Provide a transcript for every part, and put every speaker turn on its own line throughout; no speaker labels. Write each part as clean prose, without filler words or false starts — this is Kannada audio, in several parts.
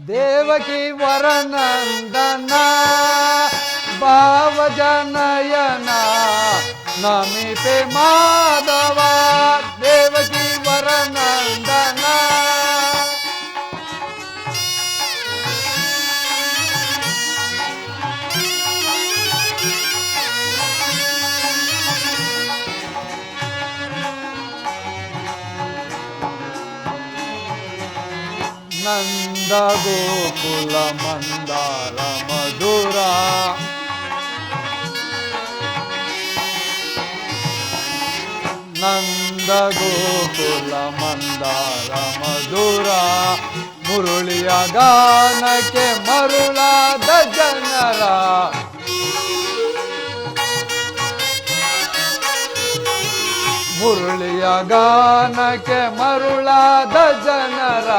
ದೇವಕಿ ವರನಂದನ ಭಾವಜನಯನ ನಮಿತೆ ಮಾಧವ ದೇವಕಿ ವರನಂದನ. ನಂದ ಗೋಕುಲ ಮಂದಾರ ಮಧುರ ನಂದ ಗೋಕುಲ ಮಂದಾರ ಮಧುರ ಮುರುಳಿಯ ಗಾನಕ್ಕೆ ಮರುಳಾದ ಜನರ ಮುರುಳಿಯ ಗಾನಕ್ಕೆ ಮರುಳಾದ ಜನರ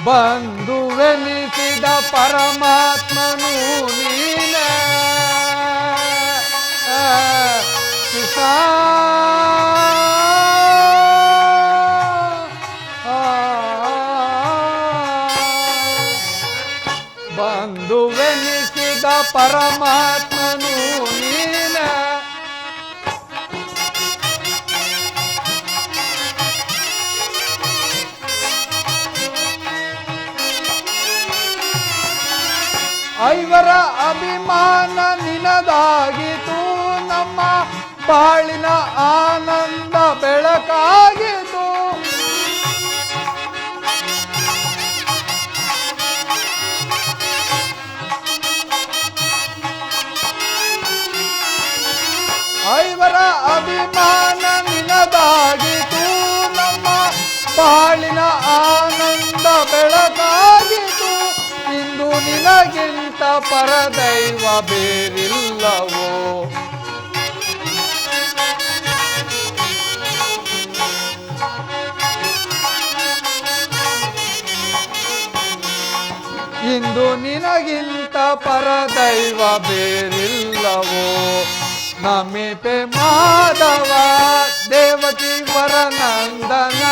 ಬಂಧುವೆನಿಸಿದ ಪರಮಾತ್ಮನು ನೀನೇ ಕೃಷ್ಣ. ಬಂಧುವೆನಿಸಿದ ಪರಮಾತ್ಮನು ನೀನೇ ಐವರ ಅಭಿಮಾನ ನಿನದಾಗಿತು ನಮ್ಮ ಬಾಳಿನ ಆನಂದ ಬೆಳಕಾಗಿತು. ಐವರ ಅಭಿಮಾನ ನಿನದಾಗಿತು ನಮ್ಮ ಬಾಳಿನ ಆನಂದ ಬೆಳಕಾಗಿತು. ಇಂದು ನಿನಗಿಂತ ಪರದೈವ ಬೇರಿಲ್ಲವೋ ಇಂದು ನಿನಗಿಂತ ಪರದೈವ ಬೇರಿಲ್ಲವೋ ನಮಿತೆ ಮಾಧವ ದೇವಕಿ ವರನಂದನ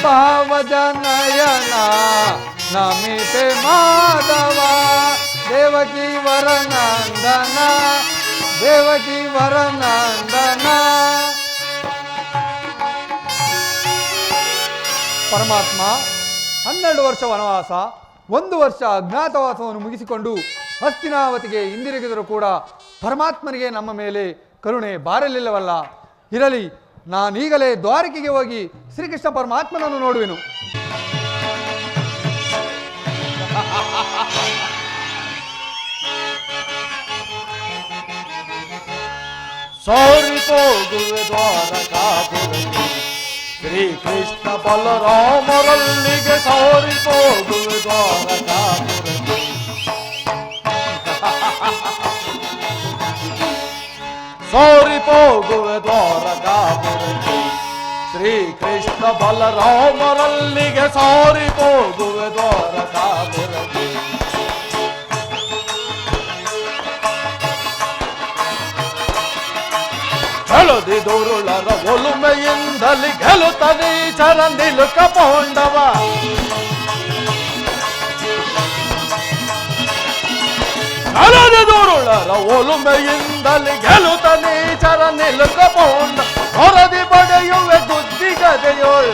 ಭಾವಜನಯನ ನಮಿತೆ ಮಾಧವ ದೇವಕಿ ವರನಂದನ ದೇವಕಿ ವರನಂದನ. ಪರಮಾತ್ಮ 12 ವರ್ಷ ವನವಾಸ 1 ವರ್ಷ ಅಜ್ಞಾತವಾಸವನ್ನು ಮುಗಿಸಿಕೊಂಡು ಹಸ್ತಿನಾವತಿಗೆ ಹಿಂದಿರುಗಿದರೂ ಕೂಡ ಪರಮಾತ್ಮನಿಗೆ ನಮ್ಮ ಮೇಲೆ ಕರುಣೆ ಬಾರಲಿಲ್ಲವಲ್ಲ. ಇರಲಿ, ನಾನೀಗಲೇ ದ್ವಾರಕೆಗೆ ಹೋಗಿ ಶ್ರೀಕೃಷ್ಣ ಪರಮಾತ್ಮನನ್ನು ನೋಡುವೆನು.
ಸಾರಿ ಹೋಗುವೆ ದ್ವಾರಕಾಪುರಕ್ಕೆ ಶ್ರೀಕೃಷ್ಣ ಬಲರಾಮರಲ್ಲಿಗೆ ಸಾರಿ ಹೋಗುವೆ ದ್ವಾರಕಾಪುರಕ್ಕೆ. ಸಾರಿ ಹೋಗುವೆ ದ್ವಾರಕಾಪುರಕ್ಕೆ ಶ್ರೀಕೃಷ್ಣ ಬಲರಾಮರಲ್ಲಿಗೆ ಸಾರಿ ಹೋಗುವೆ ದ್ವಾರಕಾಪುರಕ್ಕೆ. ಗೆಲುದಿ ದುರುಳರ ಒಲುಮೆಯಿಂದಲಿ ಗೆಲುತ್ತದೆ ಚರ ನಿಲುಕ ಪೋಂಡವ. ಗೆಲುದಿ ದುರುಳರ ಒಲುಮೆಯಿಂದಲಿ ಗೆಲುತ್ತದೆ ಚರ ನಿಲುಕ ಪೋಂಡ. ಹೊರದಿ ಬಡೆಯುವೆ ಗುದ್ದಿಗದೆಯೋಳ್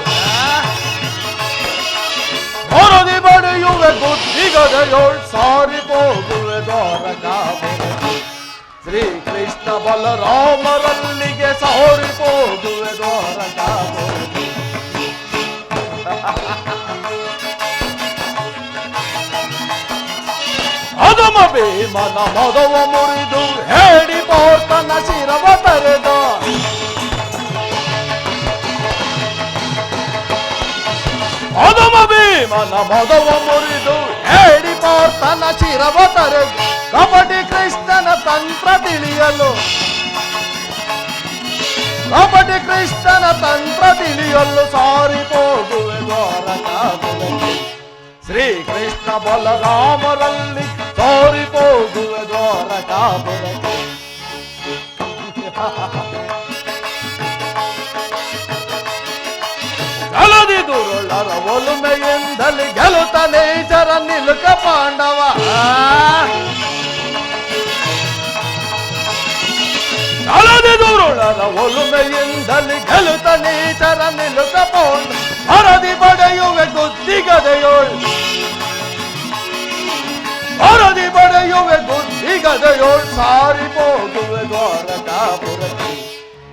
ಹೊರದಿ ಬಡೆಯುವೆ ಗುದ್ದಿಗದೆಯೋಳ್ ಸಾರಿ ಹೋಗುವೆ ದ್ವಾರಕಾಪುರಕ್ಕೆ ಶ್ರೀಕೃಷ್ಣ ಬಲರಾಮರಲ್ಲಿಗೆ ಸಾರಿ ಹೋಗುವೆ ದ್ವಾರಕಾಪುರಕ್ಕೆ. ಅದಮ ಭೀಮನ ಮದವ ಮುರಿದು ಹೇಳಿ ಬೋರ್ತನ ಶಿರವ ತರೆದ. ಅದಮ ಭೀಮನ ಮದವ ಮುರಿದು ಹೇಳಿ ಬೋರ್ತನ ಶಿರವ ತರೆದು. ಕಪಟಿ ಕೃಷ್ಣನ ತಂತ್ರ ತಿಳಿಯಲು ಕಪಟಿ ಕೃಷ್ಣನ ತಂತ್ರ ತಿಳಿಯಲು ಸಾರಿ ಹೋಗುವೆ ದ್ವಾರಕಾಪುರಕ್ಕೆ ಶ್ರೀಕೃಷ್ಣ ಬಲರಾಮರಲ್ಲಿ ಸಾರಿ ಹೋಗುವೆ ದ್ವಾರಕಾಪುರಕ್ಕೆ. ಗೆಲುದಿ ದುರುಳ ದೂರುಳ್ಳರ ಒಲುಮೆಯಿಂದಲಿ ಗೆಲುತ ನೇಚರ ನಿಲುಕ ಪಾಂಡವ ಛಲದಿ ದೂರುಳ್ಳರ ಒಲುಮೆಯಿಂದಲಿ ಗೆಲುತ ನೇಚರ ನಿಲುಕ ಪಾಂಡ ಹರದಿ ಪಡೆಯುವೆ ಗುದ್ದಿಗದೆಯೋಳ್ ಹರದಿ ಪಡೆಯುವೆ ಗುದ್ದಿಗದೆಯೋಳ್ ಸಾರಿ ಹೋಗುವೆ ದ್ವಾರಕಾಪುರಕ್ಕೆ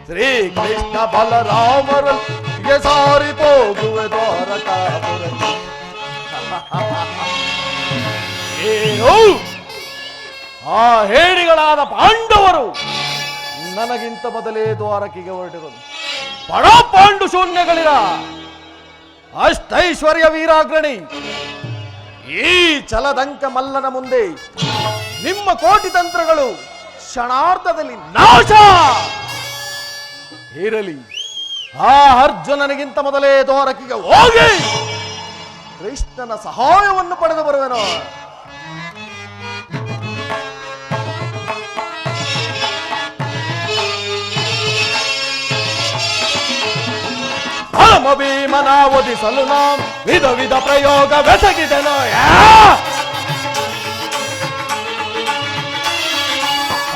ಶ್ರೀಕೃಷ್ಣ ಬಲರಾಮರಿಗೆ ಸಾರಿ ಹೋಗುವೆ ದ್ವಾರಕಾಪುರಕ್ಕೆ ಏನು ಆ ಹೇಡಿಗಳಾದ ಪಾಂಡವರು ನನಗಿಂತ ಮೊದಲೇ ದ್ವಾರಕಿಗೆ ಹೊರಟಿರೋದು ಪಡ ಪಾಂಡು ಶೂನ್ಯಗಳಿರ ಅಷ್ಟೈಶ್ವರ್ಯ ವೀರಾಗ್ರಣಿ ಈ ಛಲದಂಕ ಮಲ್ಲನ ಮುಂದೆ ನಿಮ್ಮ ಕೋಟಿ ತಂತ್ರಗಳು ಕ್ಷಣಾರ್ಧದಲ್ಲಿ ನಾಶ ಇರಲಿ. ಆ ಅರ್ಜುನನಿಗಿಂತ ಮೊದಲೇ ದ್ವಾರಕಿಗೆ ಹೋಗಿ ಕೃಷ್ಣನ ಸಹಾಯವನ್ನು ಪಡೆದು ಬರುವೆನೋ. ಹನುಮ ಭೀಮನ ಒದಿಸಲು ನಾವು ವಿಧ ವಿಧ ಪ್ರಯೋಗ ಬೆಸಗಿದೆನೋ.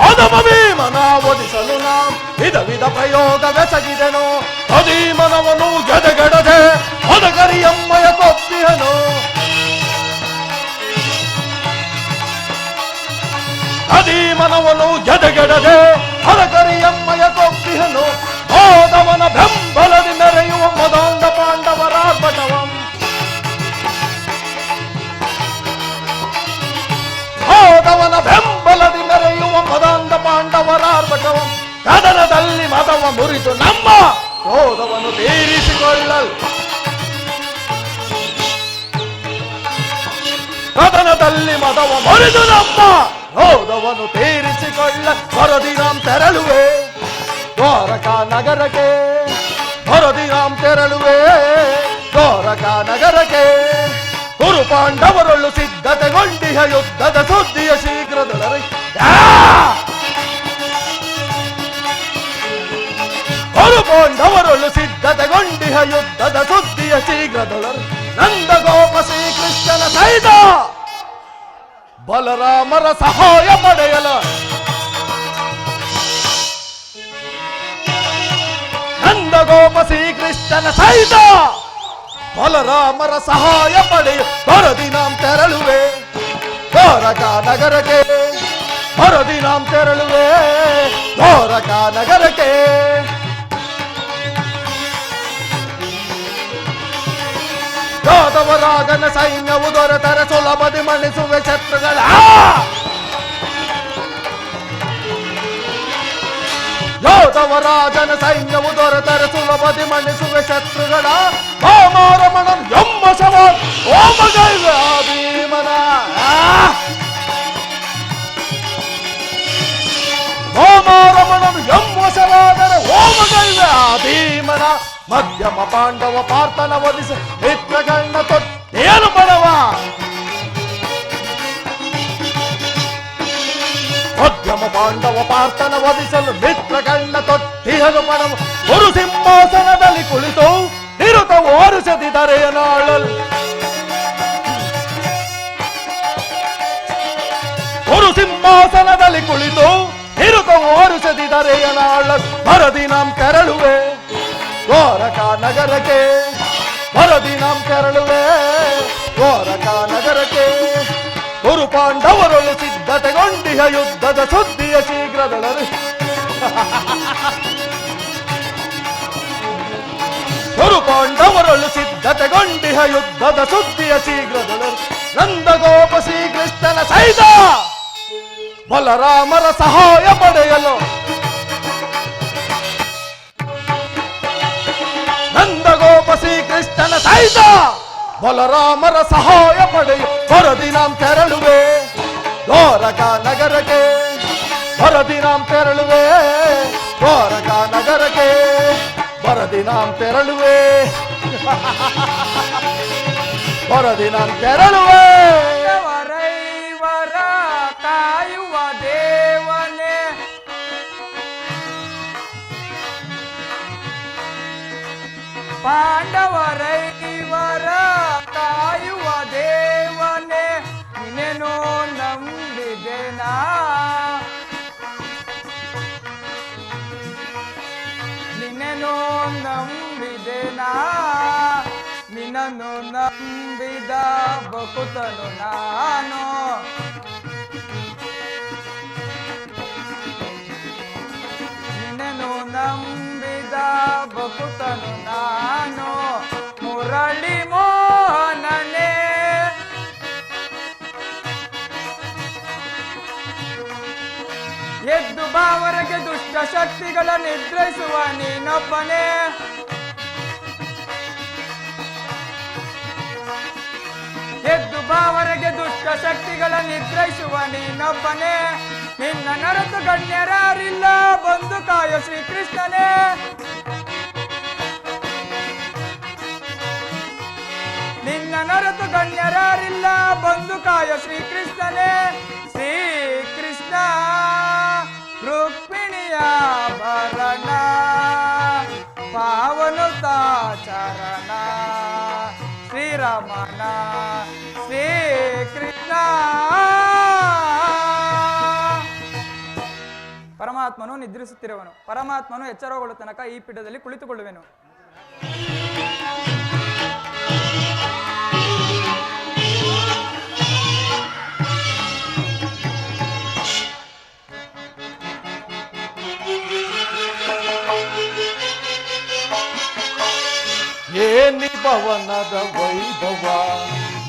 ಹನುಮ ಭೀಮನ ಒದಿಸಲು ನಾವು ವಿಧ ವಿಧ ಪ್ರಯೋಗ ಬೆಸಗಿದೆನೋ. ಅಧೀಮನವನು ಗೆದೆಗೆಡದೆ ಹೊದಗರಿಯಮ್ಮಯ ಕೊಪ್ಪಿಹನು. ಅಧೀಮನವನು ಗೆದೆಗೆಡದೆ ಹೊದಗರಿಯಮ್ಮಯ ಕೊಪ್ಪಿಹನು. ಹೋದವನ ಬೆಂಬಲದಿ ಮೆರೆಯುವ ಮದಾಂಧ ಪಾಂಡವರಾರ್ಭಟವಂ. ಹೋದವನ ಬೆಂಬಲದಿ ಮೆರೆಯುವ ಮದಾಂಧ ಪಾಂಡವರಾರ್ಭಟವಂ. ಕದನದಲ್ಲಿ ಮದವ ಮುರಿದು ನಮ್ಮ ಕ್ರೋಧವನ್ನು ತೀರಿಸಿಕೊಳ್ಳಲು. ಕದನದಲ್ಲಿ ಮದವ ಮುರಿದು ನಮ್ಮ ಕ್ರೋಧವನ್ನು ತೀರಿಸಿಕೊಳ್ಳ ಹೊರದಿನಾಂ ತೆರಳುವೆ ದ್ವಾರಕಾ ನಗರಕ್ಕೆ. ಹೊರದಿನಾಂ ತೆರಳುವೆ ದ್ವಾರಕಾ ನಗರಕ್ಕೆ. ಕುರು ಪಾಂಡವರೊಳ್ಳು ಸಿದ್ಧತೆಗೊಂಡಿಹ ಯುದ್ಧದ ಸುದ್ದಿಯ ಶೀಘ್ರದೊಳಗೆ. ಕುರು ಪಾಂಡವರೊಳ್ಳು ಸಿದ್ಧತೆಗೊಂಡಿಹ ಯುದ್ಧದ ಸುದ್ದಿಯ ಶೀಘ್ರದೊಳಗೆ. ನಂದಗೋಪ ಶ್ರೀಕೃಷ್ಣನ ಸಹಿತ ಬಲರಾಮರ ಸಹಾಯ ಪಡೆಯಲ. ನಂದಗೋಪ ಶ್ರೀಕೃಷ್ಣನ ಸಹಿತ ಬಲರಾಮರ ಸಹಾಯ ಪಡೆಯ ಹೊರದಿನಾಂ ತೆರಳುವೆ ದ್ವಾರಕಾ ನಗರಕ್ಕೆ. ಹೊರದಿನಾಂ ತೆರಳುವೆ ದ್ವಾರಕಾ ನಗರಕ್ಕೆ. ಯಾದವರಾಗನ ಸೈನ್ಯವು ದೊರೆತರೆ ಸುಲಭದಿ ಮಣಿಸುವೆ ಶತ್ರುಗಳ. ಯೋಧವರಾಜನ ಸೈನ್ಯವು ದೊರೆತರೆ ಸುಲಭದಿ ಮಣಿಸುವೆ ಶತ್ರುಗಳ. ಭಾಮಾರಮಣಂ ಎಮ್ಮ ಶವ ಓಮಗೈವೆ ಆ ಭೀಮನ. ಭಾಮಾರಮಣಂ ಎಮ್ಮ ಶವಾದರೆ ಓಮಗೈವೆ ಆ ಭೀಮನ. ಮಧ್ಯಮ ಪಾಂಡವ ಪಾರ್ಥನ ವಧಿಸ ಮಿತ್ರಗಣ್ಣ ತೊಟ್ಟೇನು ಬಡವ. ಮಧ್ಯಮ ಪಾಂಡವ ಪಾರ್ಥನ ವಧಿಸಲು ಮಿತ್ರಗಣ್ಣ ತೊಟ್ಟಿಹನು ಪಡವ. ಗುರು ಸಿಂಹಾಸನದಲ್ಲಿ ಕುಳಿತು ನಿರುತ ಓರಿಸದಿದರೆಯನಾಳಲ್. ಗುರು ಸಿಂಹಾಸನದಲ್ಲಿ ಕುಳಿತು ನಿರುತ ಓರಿಸದಿದರೆಯನಾಳಲ್. ಮರದಿನಾಂ ತೆರಳುವೆ ದ್ವಾರಕಾ ನಗರಕ್ಕೆ. ಮರದಿನಾಂ ತೆರಳುವೆ ದ್ವಾರಕಾ ನಗರಕ್ಕೆ. ಗುರು ಪಾಂಡವರೊಳು ಸಿದ್ಧತೆಗೊಂಡಿಹ ಯುದ್ಧದ ಸುದ್ದಿಯ ಶೀಘ್ರದೊಳಗೆ. ಗುರು ಪಾಂಡವರೊಳು ಸಿದ್ಧತೆಗೊಂಡಿಹ ಯುದ್ಧದ ಸುದ್ದಿಯ ಶೀಘ್ರದೊಳಗೆ. ನಂದಗೋಪ ಶ್ರೀಕೃಷ್ಣನ ಸಹಿತ ಬಲರಾಮರ ಸಹಾಯ ಪಡೆಯಲು. ನಂದಗೋಪ ಶ್ರೀಕೃಷ್ಣನ ಸಹಿತ ಬಲರಾಮರ ಸಹಾಯ ಪಡೆಯ ಹೊರದಿನಾಂ ತೆರಳುವೆ ದ್ವಾರಕಾ ನಗರಕ್ಕೆ. ಹೊರದಿನಾಂ ತೆರಳುವೆ ದ್ವಾರಕಾ ನಗರಕ್ಕೆ. ಹೊರದಿನಾಂ ತೆರಳುವೆ ಹೊರದಿನಾಂ ತೆರಳುವೆ.
ವರೈವರ ಕಾಯುವ ದೇವನೇ ಪಾಂಡವರೈವರ ನಿನ್ನನ್ನು ನಂಬಿದ ಭಕುತನು ನಾನು. ನಿನ್ನನ್ನು ನಂಬಿದ ಭಕುತನು ನಾನು. ಮುರಳಿ ಮೋಹನನೇ ಎದ್ದು ಬಾವರೆಗೆ ದುಷ್ಟ ಶಕ್ತಿಗಳ ನಿದ್ರಿಸುವ ನೀನೊಬ್ಬನೇ. ಎದ್ದು ಬಾವರೆಗೆ ದುಷ್ಟ ಶಕ್ತಿಗಳ ನಿದ್ರಿಸುವ ನೀನೊಬ್ಬನೇ. ನಿನ್ನ ನರತು ಗಣ್ಯರಾರಿಲ್ಲ ಬಂದು ಕಾಯೋ ಶ್ರೀಕೃಷ್ಣನೇ. ನಿನ್ನ ನರತು ಗಣ್ಯರಾರಿಲ್ಲ ಬಂದು ಕಾಯೋ ಶ್ರೀಕೃಷ್ಣನೇ. ಶ್ರೀಕೃಷ್ಣ ರುಕ್ಮಿಣಿಯ ಭರಣ ಪಾವನುತಾಚರಣ ಶ್ರೀರಮಣ ಶ್ರೀಕೃಷ್ಣ. ಪರಮಾತ್ಮನು ನಿದ್ರಿಸುತ್ತಿರುವನು. ಪರಮಾತ್ಮನು ಎಚ್ಚರಗೊಳ್ಳುವ ತನಕ ಈ ಪೀಠದಲ್ಲಿ ಕುಳಿತುಕೊಳ್ಳುವೆನು.
ಏನಿ ಭವನದ ವೈಭವ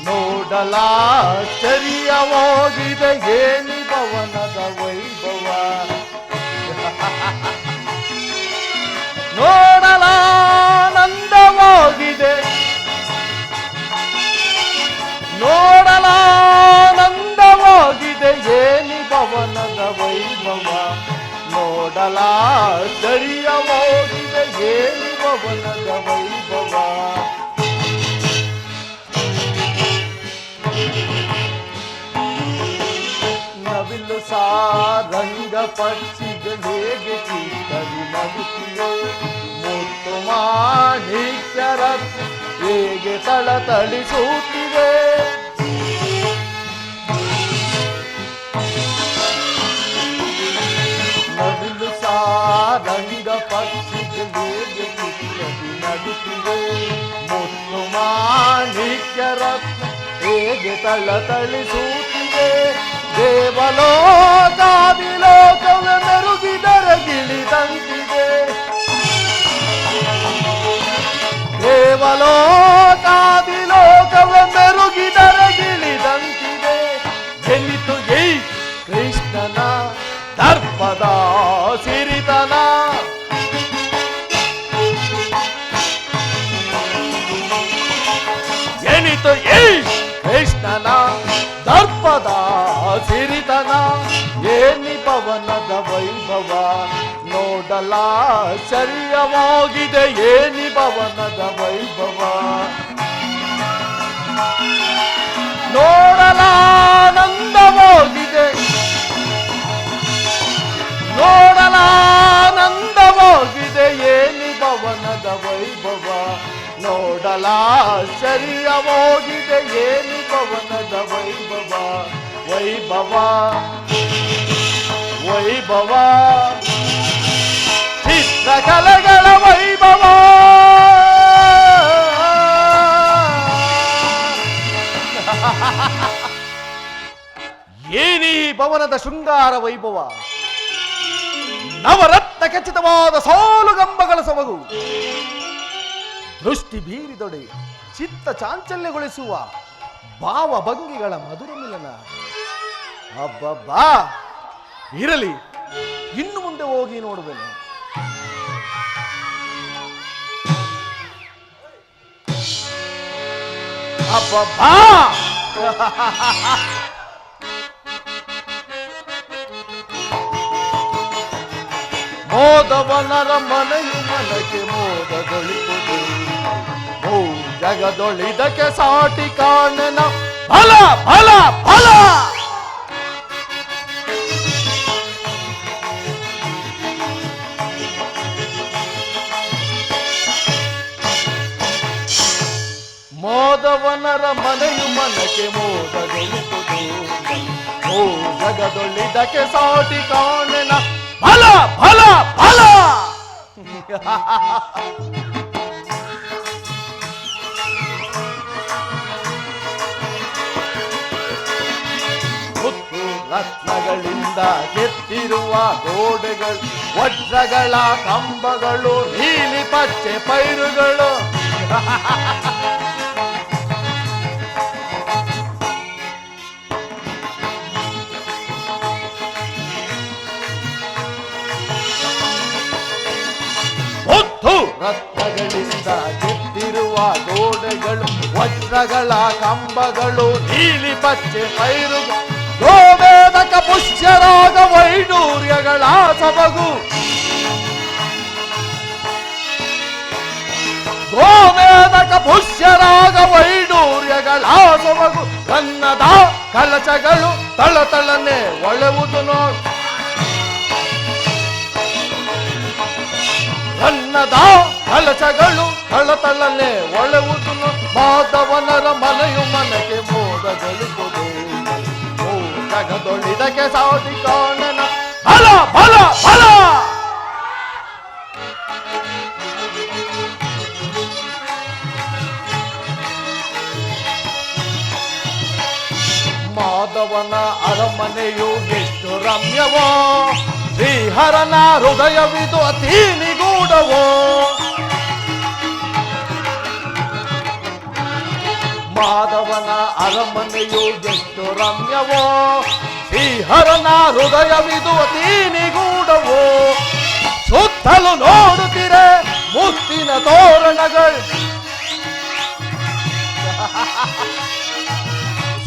ನೋಡಲಾಶ್ಚರ್ಯವಾಗಿದೆ. ಏನಿ ಭವನದ ವೈಭವ ನೋಡಲಾನಂದವಾಗಿದೆ. ನೋಡಲಾನಂದವಾಗಿದೆ. ಏನಿ ಭವನದ ವೈಭವ ನೋಡಲಾಶ್ಚರ್ಯವಾಗಿದೆ. ಏನಿ ಭವನದ ವೈಭವ ನವಿಲು ಸಾರಂಗ ಪಕ್ಷಿಗಳೇಗೆ ಚಿತ್ತರಿ ನಗುತ್ತಿವೆ. ಮುತ್ತು ಮಾಣಿಕ್ಯರ ಹೇಗೆ ತಳತಳಿಸುತ್ತಿವೆ. ನವಿಲು ಸಾರಂಗ ಪಕ್ಷಿಗಳೇಗೆ ಚಿತ್ತರಿ ನಗುತ್ತಿವೆ. ಮುತ್ತು ಮಾಣಿಕ್ಯರ ಹೇಗೆ ತಳತಳಿಸುತ್ತಿವೆ. ದೇವಲೋಕಾದಿಲೋಕವೇ ಮೆರುಗಿದರ ಗಿಳಿದಂತಿದೆ. ದೇವಲೋಕಾದಿಲೋಕವೇ ಮೆರುಗಿದರ ಗಿಳಿದಂತಿದೆ. ಎನ್ನಿತು ಏ ಕೃಷ್ಣನ ದರ್ಪದ ಸಿರಿತನ. ಎನ್ನಿತು ಏ ಕೃಷ್ಣನ ದರ್ಪದ ಸಿರಿತನ. ಏನಿ ಭವನದ ವೈಭವ ನೋಡಲಾಶ್ಚರ್ಯವಾಗಿದೆ. ಏನಿ ಭವನದ ವೈಭವ ನೋಡಲಾನಂದವಾಗಿದೆ. ನೋಡಲಾನಂದವಾಗಿದೆ. ಏನಿ ಭವನದ ವೈಭವ ನೋಡಲಾಶ್ಚರ್ಯವಾಗಿದೆ. ಏನಿ ಭವನದ ವೈಭವ ವೈಭವ ವೈಭವ ಚಿತ್ರಕಲೆಗಳ ವೈಭವ. ಏನಿ ಭವನದ ಶೃಂಗಾರ ವೈಭವ. ನವರತ್ನ ಖಚಿತವಾದ ಸಾಲುಗಂಬಗಳ ಸೊಬಗು. ದೃಷ್ಟಿ ಬೀರಿದೊಡೆ ಚಿತ್ತ ಚಾಂಚಲ್ಯಗೊಳಿಸುವ ಭಾವಭಂಗಿಗಳ ಮಧುರ ಮಿಲನ. ಅಬ್ಬಬ್ಬಾ, ಇರಲಿ, ಇನ್ನು ಮುಂದೆ ಹೋಗಿ ನೋಡುವೆನು. ಅಬ್ಬಬ್ಬಾ, ಮೋದವನರ ಮನೆಯು ಮನಕ್ಕೆ ಮೋದದೊಳಿಪುದು. ಓ ಜಗದೊಳಿದಕ್ಕೆ ಸಾಟಿ ಕಾಣನ ಫಲ ಫಲ ಫಲ. ಮೋದವನರ ಮನೆಯು ಮನಕ್ಕೆ ಮೋದದೊಳಿಪುದು. ಓ ಜಗದೊಳಿದಕ್ಕೆ ಸಾಟಿ ಕಾಣನ ಫಲ ಫಲ ಫಲ. ರತ್ನಗಳಿಂದ ಕೆತ್ತಿರುವ ಗೋಡೆಗಳು, ವಜ್ರಗಳ ಕಂಬಗಳು, ನೀಲಿ ಪಚ್ಚೆ ಪೈರುಗಳು. ರತ್ನಗಳಿಂದ ಕೆತ್ತಿರುವ ಗೋಡೆಗಳು, ವಜ್ರಗಳ ಕಂಬಗಳು, ನೀಲಿ ಪಚ್ಚೆ ಪೈರುಗಳು, ಗೋವೇದಕ ಪುಷ್ಯರಾಗ ವೈಡೂರ್ಯಗಳ ಸೊಬಗು, ಗೋವೇದಕ ಪುಷ್ಯರಾಗ ವೈಡೂರ್ಯಗಳ ಸೊಬಗು, ಕನ್ನದ ಕಲಚಗಳು ತಳತಳನೆ ಒಳೆವುದು ನೋಡು, ಕನ್ನದ ಕಲಚಗಳು ತಳತಳನೆ ಒಳೆವುದು ನೋಡು, ಮಾಧವನರ ಮನೆಯು ಮನಕ್ಕೆ ಮೋದಗಳಿಸುವುದು, ಜಗದೊಳಿದಕ್ಕೆ ಸಾಟಿ ಕಾಣನ ಬಲ ಬಲ ಬಲ. ಮಾಧವನ ಅರಮನೆಯು ಎಷ್ಟು ರಮ್ಯವೋ, ಶ್ರೀಹರನ ಹೃದಯವಿದು ಅತಿ ನಿಗೂಢವೋ, ಮಾಧವನ ಅರಮನೆಯು ಎಷ್ಟು ರಮ್ಯವೋ, ಶ್ರೀಹರನ ಹೃದಯವಿದು ಅತಿ ನಿಗೂಢವೋ, ಸುತ್ತಲೂ ನೋಡುತ್ತೀರೆ ಮುತ್ತಿನ ತೋರಣಗಳು,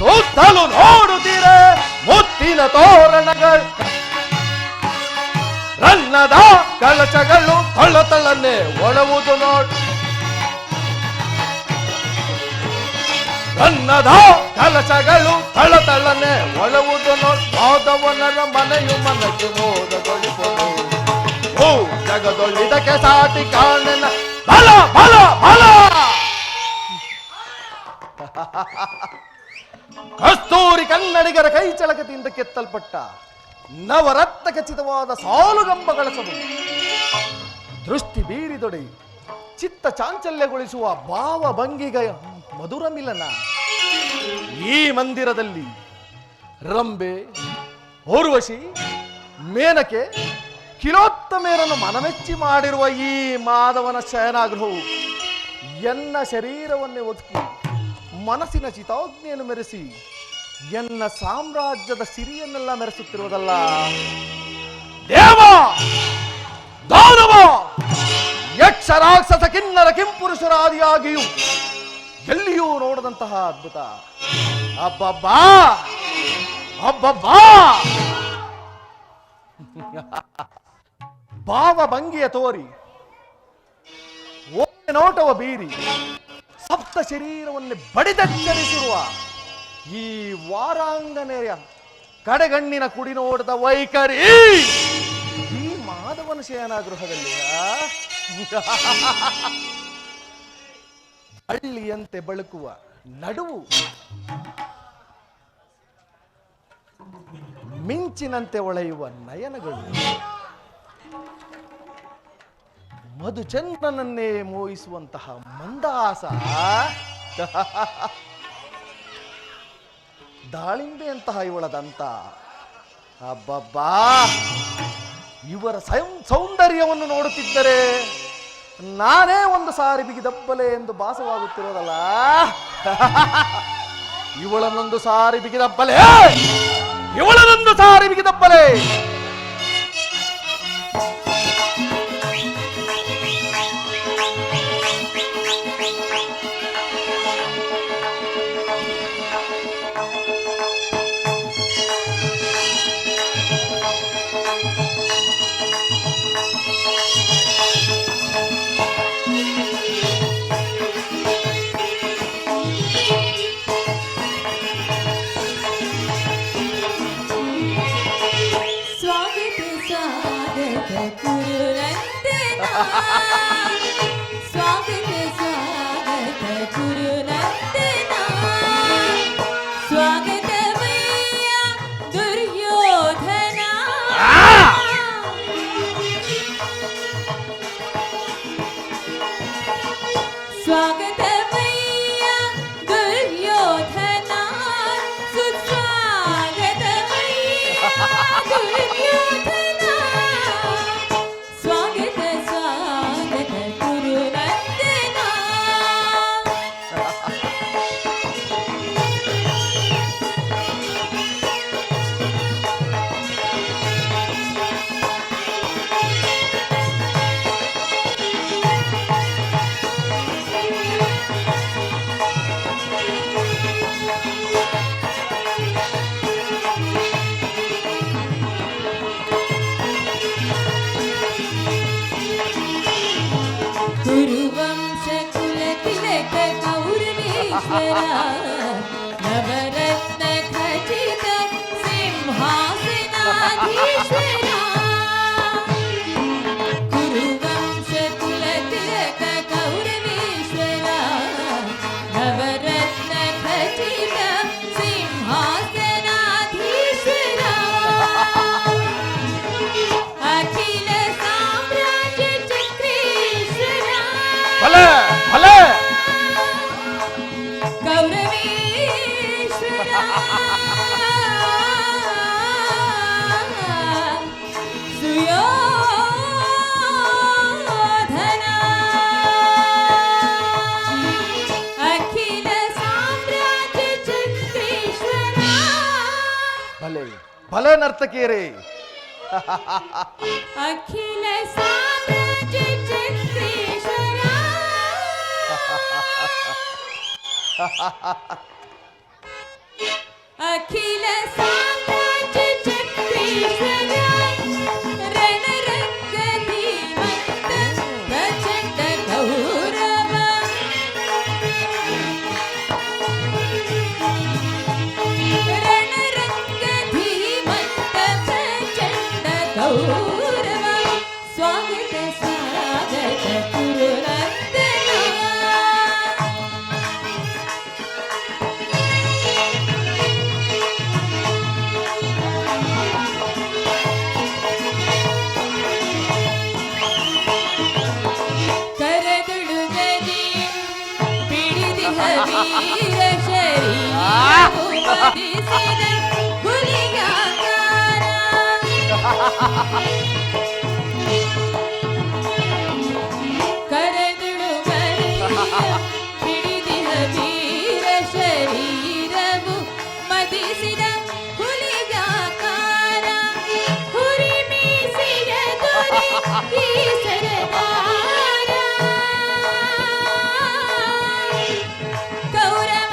ಸುತ್ತಲೂ ನೋಡುತ್ತೀರೆ ಮುತ್ತಿನ ತೋರಣಗಳು, ರನ್ನದ ಕಳಚಗಳು ತಳತಳನೆ ಒಳವುದು ನೋಡು, ರನ್ನದ ಕಲಚಗಳು ತಳತಳನೆ ಒಳವುದು ನೋಡು, ಮಾಧವನರ ಮನೆಯು ಮನಕ್ಕೆ ಮೋದಗೊಳಿಸುವುದು, ಓ ಜಗದೊಳಿದಕ್ಕೆ ಸಾಟಿ ಕಾಣನ ಬಲ ಬಲ ಬಲ. ಕಸ್ತೂರಿ ಕನ್ನಡಿಗರ ಕೈ ಚಳಕದಿಂದ ಕೆತ್ತಲ್ಪಟ್ಟ ನವರತ್ನ ಖಚಿತವಾದ ಸಾಲುಗಂಬಗಳ ಸೊಬಗು, ದೃಷ್ಟಿ ಬೀರಿದೊಡೆ ಚಿತ್ತ ಚಾಂಚಲ್ಯಗೊಳಿಸುವ ಭಾವ ಭಂಗಿಗ ಮಧುರ ಮಿಲನ. ಈ ಮಂದಿರದಲ್ಲಿ ರಂಬೆ, ಊರ್ವಶಿ, ಮೇನಕೆ, ಕಿಲೋತ್ತಮೇರನ್ನು ಮನಮೆಚ್ಚಿ ಮಾಡಿರುವ ಈ ಮಾಧವನ ಶಯನಾಗೃಹವು ಎನ್ನ ಶರೀರವನ್ನೇ ಒದಗಿ ಮನಸ್ಸಿನ ಚಿತಾಗ್ನಿಯನ್ನು ಮೆರೆಸಿ ಎನ್ನ ಸಾಮ್ರಾಜ್ಯದ ಸಿರಿಯನ್ನೆಲ್ಲ ಮೆರೆಸುತ್ತಿರುವುದಲ್ಲ. ದೇವ, ದಾನವ, ಯಕ್ಷ, ರಾಕ್ಷಸ, ಕಿನ್ನರ, ಕಿಂಪುರುಷರಾದಿಯಾಗಿಯೂ ಎಲ್ಲಿಯೂ ನೋಡದಂತಹ ಅದ್ಭುತ. ಅಬ್ಬಬ್ಬಾ ಅಬ್ಬಬ್ಬಾ. ಭಾವ ಭಂಗಿಯ ತೋರಿ ಒಮ್ಮೆ ನೋಟವ ಬೀರಿ ಸಪ್ತ ಶರೀರವನ್ನೇ ಬಡಿದಚ್ಚರಿಸಿರುವ ಈ ವಾರಾಂಗನೆಯ ಕಡೆಗಣ್ಣಿನ ಕುಡಿ ನೋಡದ ವೈಖರಿ ಈ ಮಾಧವನ ಶಯನಾಗೃಹದಲ್ಲಿ ಹಳ್ಳಿಯಂತೆ ಬಳುಕುವ ನಡುವು, ಮಿಂಚಿನಂತೆ ಒಳೆಯುವ ನಯನಗಳು, ಮಧುಚಂದ್ರನನ್ನೇ ಮೋಹಿಸುವಂತಹ ಮಂದಹಾಸ, ದಾಳಿಂಬೆಯಂತಹ ಇವಳ ದಂತ. ಅಬ್ಬಬ್ಬಾ, ಇವರ ಸೌಂದರ್ಯವನ್ನು ನೋಡುತ್ತಿದ್ದರೆ ನಾನೇ ಒಂದು ಸಾರಿ ಬಿಗಿದಬ್ಬಲೆ ಎಂದು ಭಾಸವಾಗುತ್ತಿರೋದಲ್ಲ. ಇವಳನ್ನೊಂದು ಸಾರಿ ಬಿಗಿದಬ್ಬಲೆ, ಇವಳನ್ನೊಂದು ಸಾರಿ ಬಿಗಿದಬ್ಬಲೆ.
स्वागत स्वागत गुरुनंदना, स्वागत मैया दुर्योधना, स्वागत मैया दुर्योधना, सुस्वागत मैया ನವರತ್ನ ಖಚಿತ ಸಿಂಹಾಸನಾಧೀಶ್ವರ ಕುರುವಂಶ ಕುಲತಿಲಕ ಕೌರವೇಶ್ವರ ನವರತ್ನ ಖಚಿತ ಸಿಂಹಾಸನಾಧೀಶ್ವರ ಅಖಿಲ ಸಾಮ್ರಾಜ್ಯ ಚಕ್ರೇಶ್ವರ
ಭಲೆ ಭಲೆ
ಗೌರವೇಶ್ವರ ಸುಯೋಧನ ಅಖಿಲ ಸಾಮ್ರಾಜ್ಯ ಚಕ್ರೇಶ್ವರ
ಭಲೆ ಭಲೆ ನರ್ತಕಿಯರೇ.
ಅಖಿಲ ಸಾಮ್ರಾಜ್ಯ ಚಕ್ರೇಶ್ವರ ಅಖಿಲ ಸಾಮ್ರಾಜ್ಯ ಚಕ್ರೇಶ್ವರ ರಣರಂಗ ಧೀಮಂತ ಪ್ರಚಂಡ ಗೌರವ ರಣರಂಗ ಧೀಮಂತ ಪ್ರಚಂಡ ಗೌರವ ಸ್ವಾಗತ ಸ್ವಾಗತ ಕುರುನಂದನ ಕರದುಳು ಗದಿ ಪಿಡಿದಿಹ ವೀರ ಶರೀರವು ಮದಿಸಿದ ಹುಲಿಯಾಕಾರ ಕರದುಳು ಗದಿಯ ಪಿಡಿದಿಹ ವೀರ ಶರೀರವು ಮದಿಸಿದ ಹುಲಿಯಾಕಾರ ಹುರಿ ಮೀಸಿಯ ದೊರೆ ಈ ಸರದಾರ ಗೌರವ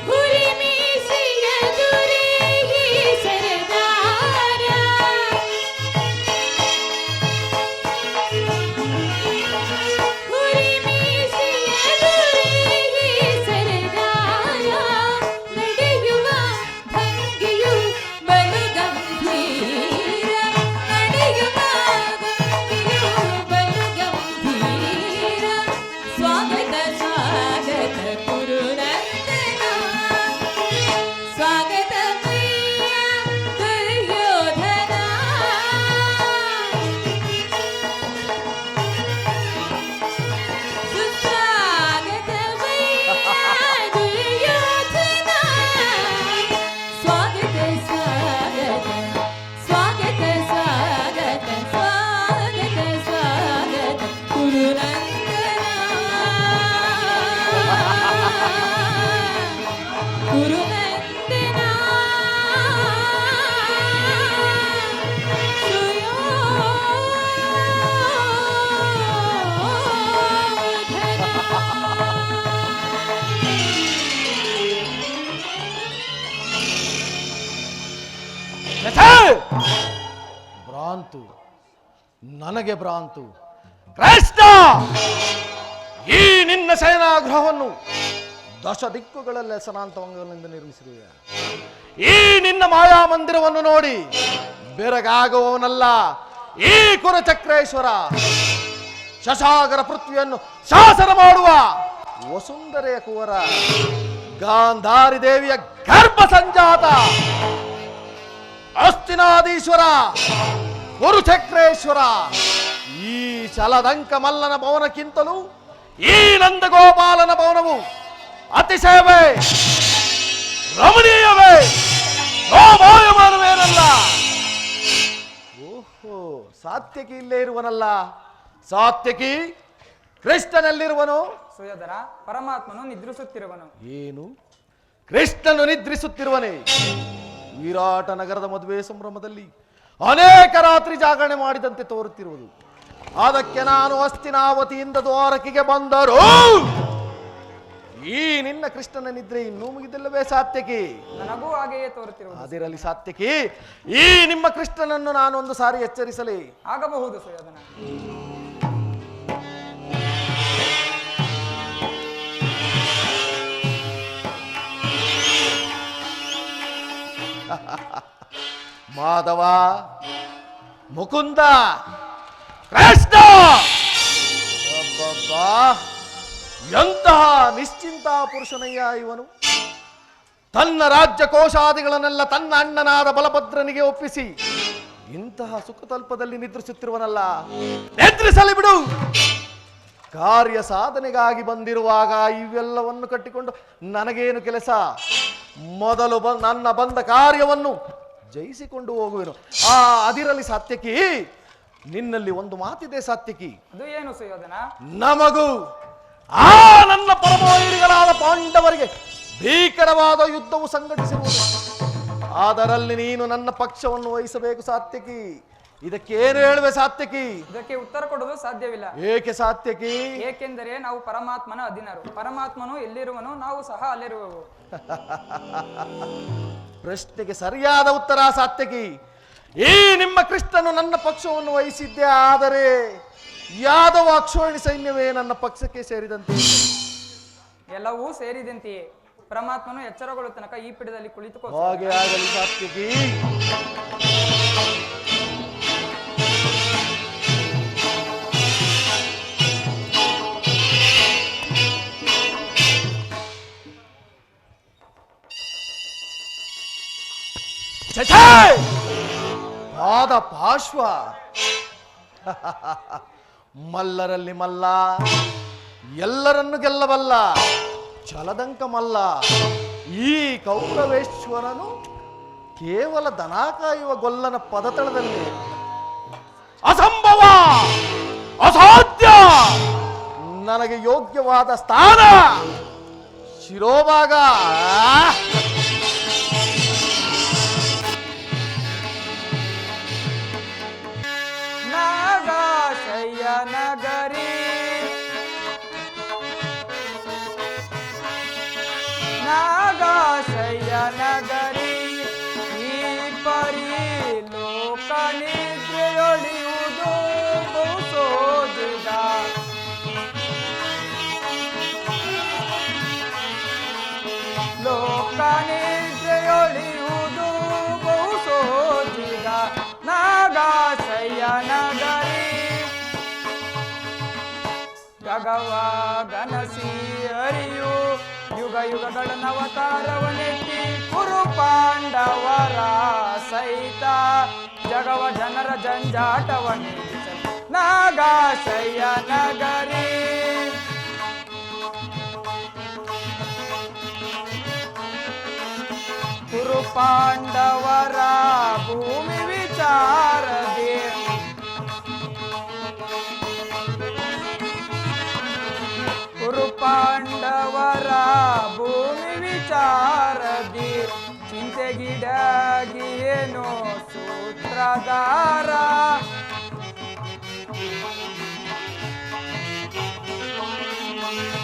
ಹುರಿ ಮೀಸಿಯ ದೊರೆ ಈ ಸರದಾರ ಹುರಿ ಮೀಸಿಯ ದೊರೆ ಈ ಸರದಾರ ನಡೆಯುವ ಭಂಗಿಯು ಬಲು ಗಂಭೀರ ನಡೆಯುವ ಭಂಗಿಯು ಬಲು ಗಂಭೀರ ಸ್ವಾಗತ ಸ್ವಾಗತ ಕುರುನಂದನ ಸ್ವಾಗತ ಪ್ರಿಯ ದುರ್ಯೋಧನ ಸುಸ್ವಾಗತವಯ್ಯ ದುರ್ಯೋಧನ ಸ್ವಾಗತ ಸ್ವಾಗತ ಸ್ವಾಗತ ಸ್ವಾಗತ ಸ್ವಾಗತ ಸ್ವಾಗತ ಕುರುನಂದನ ಕುರುನಂದನ
ಯಥೆ! ಭ್ರಾಂತು ನನಗೆ ಭ್ರಾಂತು. ಕೃಷ್ಣ, ಈ ನಿನ್ನ ಸೇನಾಗೃಹವನ್ನು ದಶ ದಿಕ್ಕುಗಳಲ್ಲಿ ಸನಾಂತವಂಗಗಳಿಂದ ನಿರ್ಮಿಸಿರುವೆ. ಈ ನಿನ್ನ ಮಾಯಾ ಮಂದಿರವನ್ನು ನೋಡಿ ಬೆರಗಾಗುವವನಲ್ಲ ಈ ಕುರಚಕ್ರೇಶ್ವರ. ಶಶಾಗರ ಪೃಥ್ವಿಯನ್ನು ಶಾಸನ ಮಾಡುವ ವಸುಂಧರೆಯ ಕುವರ, ಗಾಂಧಾರಿ ದೇವಿಯ ಗರ್ಭ ಸಂಜಾತ, ಅಸ್ತಿನಾದೀಶ್ವರ ಕುರುಚಕ್ರೇಶ್ವರ. ಈ ಚಲದಂಕ ಮಲ್ಲನ ಭವನಕ್ಕಿಂತಲೂ ಈ ನಂದಗೋಪಾಲನ ಭವನವು ಅತಿಶಯವೇ ರಮಣೀಯವೇ, ಶೋಭಾಯಮಾನವೇನಲ್ಲ. ಓಹೋ, ಸಾತ್ಯಕಿ ಇಲ್ಲೇ ಇರುವನಲ್ಲ. ಸಾತ್ಯಕಿ ಕೃಷ್ಣನಲ್ಲಿರುವನು.
ಸುಯೋಧರ ಪರಮಾತ್ಮನು ನಿದ್ರಿಸುತ್ತಿರುವನು.
ಏನು, ಕೃಷ್ಣನು ನಿದ್ರಿಸುತ್ತಿರುವನೇ? ವಿರಾಟ ನಗರದ ಮದುವೆ ಸಂಭ್ರಮದಲ್ಲಿ ಅನೇಕ ರಾತ್ರಿ ಜಾಗರಣೆ ಮಾಡಿದಂತೆ ತೋರುತ್ತಿರುವುದು. ಅದಕ್ಕೆ ನಾನು ಹಸ್ತಿನಾವತಿಯಿಂದ ದ್ವಾರಕಿಗೆ ಬಂದರು ಈ ನಿನ್ನ ಕೃಷ್ಣನ ನಿದ್ರೆ ಇನ್ನೂ ಮುಗಿದಿಲ್ಲವೇ ಸಾತ್ಯಕಿ?
ನನಗೂ ಹಾಗೆಯೇ ತೋರುತ್ತಿರುವುದು.
ಅದಿರಲಿ ಸಾತ್ಯಕಿ, ಈ ನಿಮ್ಮ ಕೃಷ್ಣನನ್ನು ನಾನು ಒಂದು ಸಾರಿ ಎಚ್ಚರಿಸಲಿ.
ಆಗಬಹುದು ಸುಯೋಧನ.
ಮಾಧವ, ಮುಕುಂದ, ಕೃಷ್ಣ, ಅಬ್ಬಬ್ಬಾ, ಎಂತಹ ನಿಶ್ಚಿಂತ ಪುರುಷನಯ್ಯ ಇವನು. ತನ್ನ ರಾಜ್ಯ ಕೋಶಾದಿಗಳನ್ನೆಲ್ಲ ತನ್ನ ಅಣ್ಣನಾದ ಬಲಭದ್ರನಿಗೆ ಒಪ್ಪಿಸಿ ಇಂತಹ ಸುಖತಲ್ಪದಲ್ಲಿ ನಿದ್ರಿಸುತ್ತಿರುವನಲ್ಲ. ನಿದ್ರಿಸಲಿ ಬಿಡು. ಕಾರ್ಯ ಸಾಧನೆಗಾಗಿ ಬಂದಿರುವಾಗ ಇವೆಲ್ಲವನ್ನು ಕಟ್ಟಿಕೊಂಡು ನನಗೇನು ಕೆಲಸ? ಮೊದಲು ನನ್ನ ಬಂದ ಕಾರ್ಯವನ್ನು ಜಯಿಸಿಕೊಂಡು ಹೋಗುವೆನು. ಅದಿರಲಿ ಸಾತ್ಯಕಿ, ನಿನ್ನಲ್ಲಿ ಒಂದು ಮಾತಿದೆ ಸಾತ್ಯಕಿ.
ಅದು ಏನು ಸುಯೋಧನ?
ನಮಗೂ ನನ್ನ ಪರಮವೈರಿಗಳಾದ ಪಾಂಡವರಿಗೆ ಭೀಕರವಾದ ಯುದ್ಧವು ಸಂಘಟಿಸಿರುವುದು. ಅದರಲ್ಲಿ ನೀನು ನನ್ನ ಪಕ್ಷವನ್ನು ವಹಿಸಬೇಕು ಸಾತ್ಯಕಿ. ಇದಕ್ಕೇನು ಹೇಳುವೆ ಸಾತ್ಯಕಿ?
ಇದಕ್ಕೆ ಉತ್ತರ ಕೊಡಲು ಸಾಧ್ಯವಿಲ್ಲ.
ಏಕೆ ಸಾತ್ಯಕಿ?
ಏಕೆಂದರೆ ನಾವು ಪರಮಾತ್ಮನ ಅಧೀನರು. ಪರಮಾತ್ಮನು ಎಲ್ಲಿರುವನು, ನಾವು ಸಹ ಅಲ್ಲಿರುವೆವು.
ಪ್ರಶ್ನೆಗೆ ಸರಿಯಾದ ಉತ್ತರ ಸಾತ್ಯಕಿ. ಈ ನಿಮ್ಮ ಕೃಷ್ಣನು ನನ್ನ ಪಕ್ಷವನ್ನು ವಹಿಸಿದ್ದೆ ಆದರೆ ಯಾದವ ಅಕ್ಷೋಣಿ ಸೈನ್ಯವೇ ನನ್ನ ಪಕ್ಷಕ್ಕೆ ಸೇರಿದಂತೆ.
ಎಲ್ಲವೂ ಸೇರಿದಂತೆಯೇ. ಪರಮಾತ್ಮನು ಎಚ್ಚರಗೊಳ್ಳುವ ತನಕ ಈ ಪೀಠದಲ್ಲಿ ಕುಳಿತುಕೋ.
ಹಾಗೆ ಆಗಲಿ ಸಾತ್ಯಕಿ. ಪಾದ ಪಾರ್ಶ್ವ ಮಲ್ಲರಲ್ಲಿ ಮಲ್ಲ, ಎಲ್ಲರನ್ನು ಗೆಲ್ಲಬಲ್ಲ ಛಲದಂಕ ಮಲ್ಲ. ಈ ಕೌರವೇಶ್ವರನು ಕೇವಲ ದನ ಕಾಯುವ ಗೊಲ್ಲನ ಪದತಳದಲ್ಲಿ ಅಸಂಭವ, ಅಸಾಧ್ಯ, ನನಗೆ ಯೋಗ್ಯವಾದ ಸ್ಥಾನ ಶಿರೋಭಾಗ.
ನಾಗಾಶಯ್ಯ ನಗರಿ, ನಾಗಾಶಯ್ಯ ನಗರಿ, ಈ ಪರಿ ಲೋಕ ನಿದ್ರೆಯೊಳಿಯುವುದು ಬಹುಸೋಜಿಗ. ಲೋಕ ನಿದ್ರೆಯೊಳಿಯುವುದು ಬಹುಸೋಜಿಗ. ನಾಗಾಶಯ್ಯ ನಗರಿ ಗಗವ ಗನಸಿ ಹರಿಯು ಯುಗ ಯುಗಗಳ ನವತಾರವನೆತ್ತಿ ಕುರು ಪಾಂಡವರ ಸಹಿತ ಜಗವ ಜನರ ಜಂಜಾಟವನ್ನಿಸ ನಾಗಾಶಯ್ಯ ನಗರಿ. ಕುರು ಪಾಂಡವರ ಭೂಮಿ ವಿಚಾರದೆ ಕುರು ಪಾಂಡವರ ಭೂಮಿ ವಿಚಾರದಿ ಚಿಂತೆಗಿಡಾಗಿ ಏನೋ ಸೂತ್ರಧಾರ.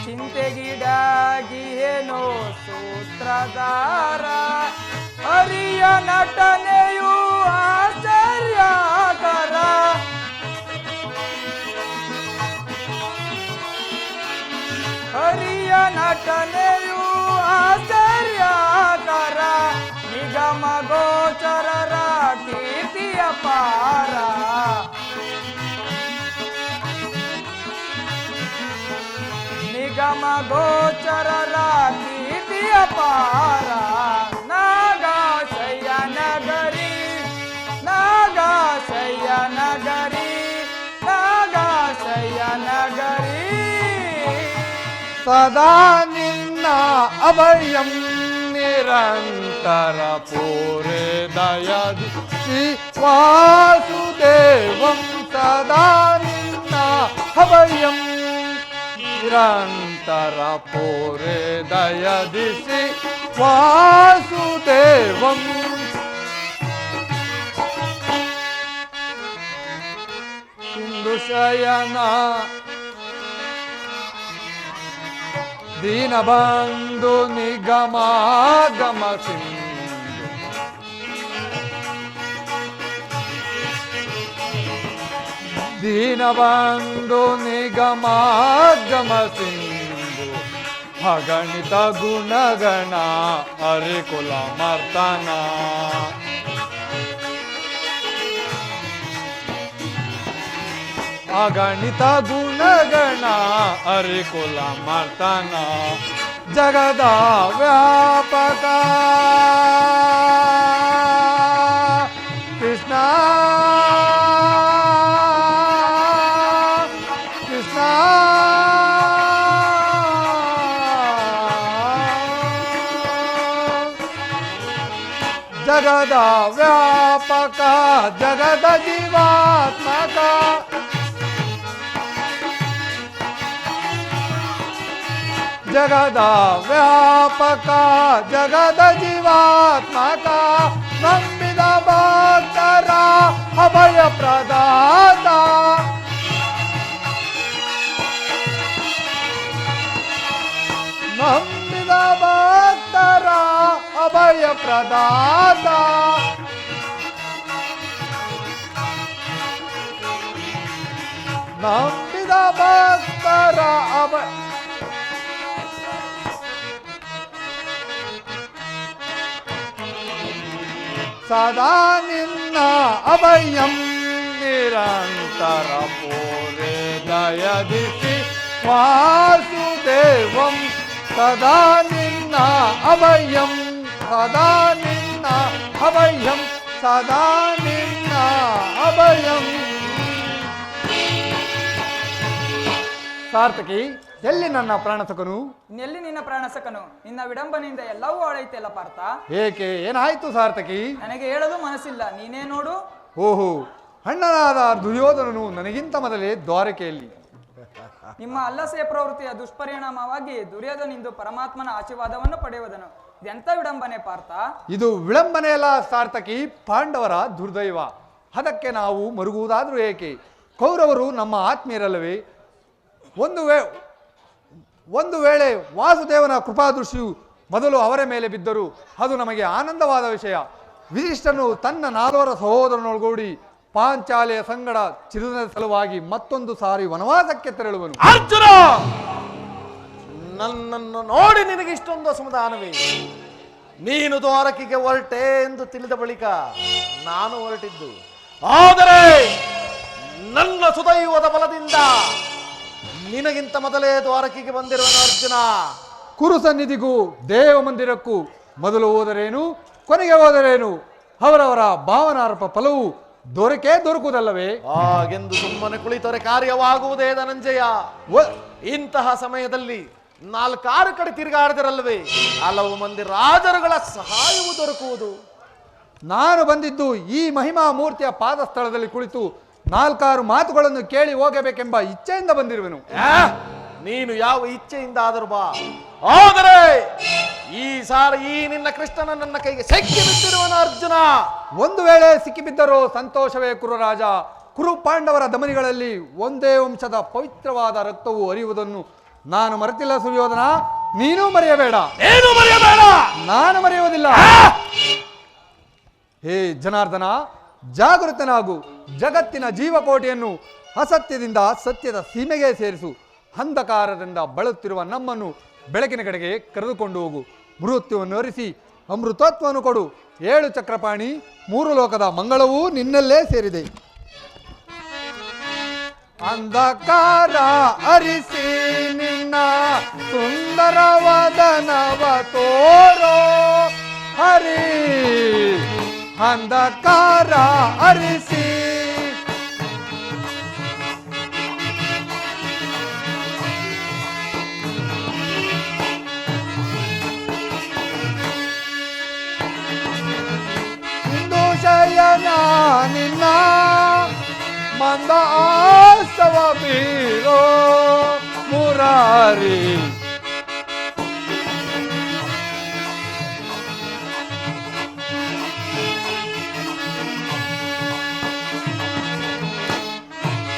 ಚಿಂತೆಗಿಡಾಗಿ ಏನೋ ಸೂತ್ರಧಾರ. ಹರಿಯ ನಟನೆಯು ಆಶ್ಚರ್ಯಕರ. ಹರಿಯ ನಟನೆಯು ಆಶ್ಚರ್ಯಕರ. ನಿಗಮ ಗೋಚರರ ಕೀರ್ತಿಯ ಪಾರ. ನಿಗಮ ಗೋಚರರ ಕೀರ್ತಿಯ ಪಾರ. ನಾಗಾಶಯ್ಯ ನಗರಿ, ನಾಗಾಶಯ್ಯ ನಗರಿ, ನಾಗಾಶಯ್ಯ ನಗರಿ.
ಸದಾ ನಿನ್ನ ಅಭಯಂ ನಿರಂತರ ಪೂರೆ ದಯದಿ ಶ್ರೀ ವಾಸುದೇವಂ. ಸದಾ ನಿನ್ನ ಅಭಯಂ ನಿರಂತರ ಪೂರೆ ದಯದಿ ಶ್ರೀ ವಾಸುದೇವಂ. ಸಿಂಧು ಶಯನ ದೀನಬಂಧು ನಿಗಮಾಗಮ ಸಿಂಧು ದೀನಬಂಧು ನಿಗಮಾಗಮ ಸಿಂಧು ಅಗಣಿತ ಗುಣಗಣ ಹರಿಕುಲ ಮರ್ತನ ಅಗಣಿತ ಗುಣಗಣ ಹರಿಕುಲ ಮರ್ತನ ಜಗದ ವ್ಯಾಪಕ ಕೃಷ್ಣ ಕೃಷ್ಣ ಜಗದ ವ್ಯಾಪಕ ಜಗದ ಜೀವಾತ್ಮಕ ಜಗದ ವ್ಯಾಪಕ ಜಗದ ಜೀವಾತ್ಮಕ ನಂಬಿದ ಭಕ್ತರ ಅಭಯ ಪ್ರದಾತ ನಂಬಿದ ಭಕ್ತರ ಅಭಯ ಪ್ರದಾತ ನಂಬಿದ ಭಕ್ತರ ಅಭಯ ಸದಾ ನಿನ್ನ ಅಭಯಂ ನಿರಂತರ ಪೂರೆ ದಯದಿಸಿ ವಾಸುದೇವಂ ಸದಾ ನಿನ್ನ ಅಭಯಂ ಸದಾ ನಿನ್ನ ಅಭಯಂ ಸದಾ ನಿನ್ನ ಅಭಯಂ. ಸಾರ್ಥಕಿ, ಎಲ್ಲಿ ನನ್ನ ಪ್ರಾಣಸಕನು?
ಇನ್ನೆಲ್ಲಿ ನಿನ್ನ ಪ್ರಾಣಸಕನು? ನಿನ್ನ ವಿಡಂಬನೆಯಿಂದ ಎಲ್ಲವೂ ಹಾಳೈತೆಲ್ಲ ಪಾರ್ಥ.
ಏಕೆ, ಏನಾಯ್ತು ಸಾರ್ಥಕಿ?
ನನಗೆ ಹೇಳಲು ಮನಸ್ಸಿಲ್ಲ, ನೀನೇ ನೋಡು.
ಓಹೋ, ಅಣ್ಣನಾದ ದುರ್ಯೋಧನನು ನನಗಿಂತ ಮೊದಲೇ ದ್ವಾರಕೆಯಲ್ಲಿ.
ನಿಮ್ಮ ಅಲ್ಲಸೆ ಪ್ರವೃತ್ತಿಯ ದುಷ್ಪರಿಣಾಮವಾಗಿ ದುರ್ಯೋಧನಿಂದು ಪರಮಾತ್ಮನ ಆಶೀರ್ವಾದವನ್ನು ಪಡೆಯುವುದನು. ಇದೆಂತ ವಿಡಂಬನೆ ಪಾರ್ಥ?
ಇದು ವಿಳಂಬನೆಯಲ್ಲ ಸಾರ್ಥಕಿ, ಪಾಂಡವರ ದುರ್ದೈವ. ಅದಕ್ಕೆ ನಾವು ಮರುಗುವುದಾದ್ರೂ ಏಕೆ? ಕೌರವರು ನಮ್ಮ ಆತ್ಮೀಯರಲ್ಲವೇ? ಒಂದು ವೇಳೆ ವಾಸುದೇವನ ಕೃಪಾದೃಷ್ಟಿಯು ಮೊದಲು ಅವರ ಮೇಲೆ ಬಿದ್ದರು ಅದು ನಮಗೆ ಆನಂದವಾದ ವಿಷಯ. ವಿಧಿಷ್ಠನು ತನ್ನ 4 ಸಹೋದರನೊಳಗೂಡಿ ಪಾಂಚಾಲಿಯ ಸಂಗಡ ಚಿರುದಿನ ಸಲುವಾಗಿ ಮತ್ತೊಂದು ಸಾರಿ ವನವಾಸಕ್ಕೆ ತೆರಳುವನು.
ಅರ್ಜುನ, ನನ್ನನ್ನು ನೋಡಿ ನಿನಗೆ ಇಷ್ಟೊಂದು ಅಸಮಾಧಾನವೇ? ನೀನು ದ್ವಾರಕಿಗೆ ಹೊರಟೆ ಎಂದು ತಿಳಿದ ಬಳಿಕ ನಾನು ಹೊರಟಿದ್ದು. ಆದರೆ ನನ್ನ ಸುದೈವದ ಬಲದಿಂದ ನಿನಗಿಂತ ಮೊದಲೇ ದ್ವಾರಕಿಗೆ ಬಂದಿರುವನು ಅರ್ಜುನ.
ಕುರು ಸನ್ನಿಧಿಗೂ ದೇವ ಮಂದಿರಕ್ಕೂ ಮೊದಲು ಹೋದರೇನು ಕೊನೆಗೆ ಹೋದರೇನು ಅವರವರ ಭಾವನಾರ್ಪ ಫಲವು ದೊರಕುವುದಲ್ಲವೇ?
ಹಾಗೆಂದು ಸುಮ್ಮನೆ ಕುಳಿತರೆ ಕಾರ್ಯವಾಗುವುದೇ ಧನಂಜಯ. ಇಂತಹ ಸಮಯದಲ್ಲಿ 4 ಕಡೆ ತಿರುಗಾಡಿದರಲ್ವೇ ಹಲವು ಮಂದಿ ರಾಜರುಗಳ ಸಹಾಯವು ದೊರಕುವುದು.
ನಾನು ಬಂದಿದ್ದು ಈ ಮಹಿಮಾ ಮೂರ್ತಿಯ ಪಾದಸ್ಥಳದಲ್ಲಿ ಕುಳಿತು 4 ಮಾತುಗಳನ್ನು ಕೇಳಿ ಹೋಗಬೇಕೆಂಬ ಇಚ್ಛೆಯಿಂದ ಬಂದಿರುವೆನು.
ನೀನು ಯಾವ ಇಚ್ಛೆಯಿಂದ ಆದರೂ ಬಾ, ಆದರೆ ಈ ಸಾರಿ ಈ ನಿನ್ನ ಕೃಷ್ಣನ ನನ್ನ ಕೈಗೆ ಸಿಕ್ಕಿ ಬಿದ್ದಿರುವನು ಅರ್ಜುನ.
ಒಂದು ವೇಳೆ ಸಿಕ್ಕಿಬಿದ್ದರೋ ಸಂತೋಷವೇ ಕುರುರಾಜ. ಕುರು ಪಾಂಡವರ ಧಮನಿಗಳಲ್ಲಿ ಒಂದೇ ವಂಶದ ಪವಿತ್ರವಾದ ರಕ್ತವು ಹರಿಯುವುದನ್ನು ನಾನು ಮರೆತಿಲ್ಲ ಸುಯೋಧನ, ನೀನೂ ಮರೆಯಬೇಡ.
ಏನು ಮರೆಯಬೇಡ?
ನಾನು ಮರೆಯುವುದಿಲ್ಲ. ಹೇ ಜನಾರ್ದನ, ಜಾಗೃತನಾಗು. ಜಗತ್ತಿನ ಜೀವಕೋಟಿಯನ್ನು ಅಸತ್ಯದಿಂದ ಸತ್ಯದ ಸೀಮೆಗೆ ಸೇರಿಸು. ಅಂಧಕಾರದಿಂದ ಬಳಲುತ್ತಿರುವ ನಮ್ಮನ್ನು ಬೆಳಕಿನ ಕಡೆಗೆ ಕರೆದುಕೊಂಡು ಹೋಗು. ಮೃತ್ಯುವನ್ನು ಅರಿಸಿ ಅಮೃತತ್ವವನ್ನು ಕೊಡು. 7 ಚಕ್ರಪಾಣಿ 3 ಲೋಕದ ಮಂಗಳವೂ ನಿನ್ನಲ್ಲೇ ಸೇರಿದೆ. ಅಂಧಕಾರ ಅರಿಸಿ ನಿನ್ನ ಸುಂದರವದನವ ತೋರೋ ಹರಿ. ಅಂಧಕಾರ ಅರಿಸಿ ಇಂದು ಶಯನ ನಿನ್ನ ಮಂದ ಆಸವ ಬೀರೋ ಮುರಾರಿ.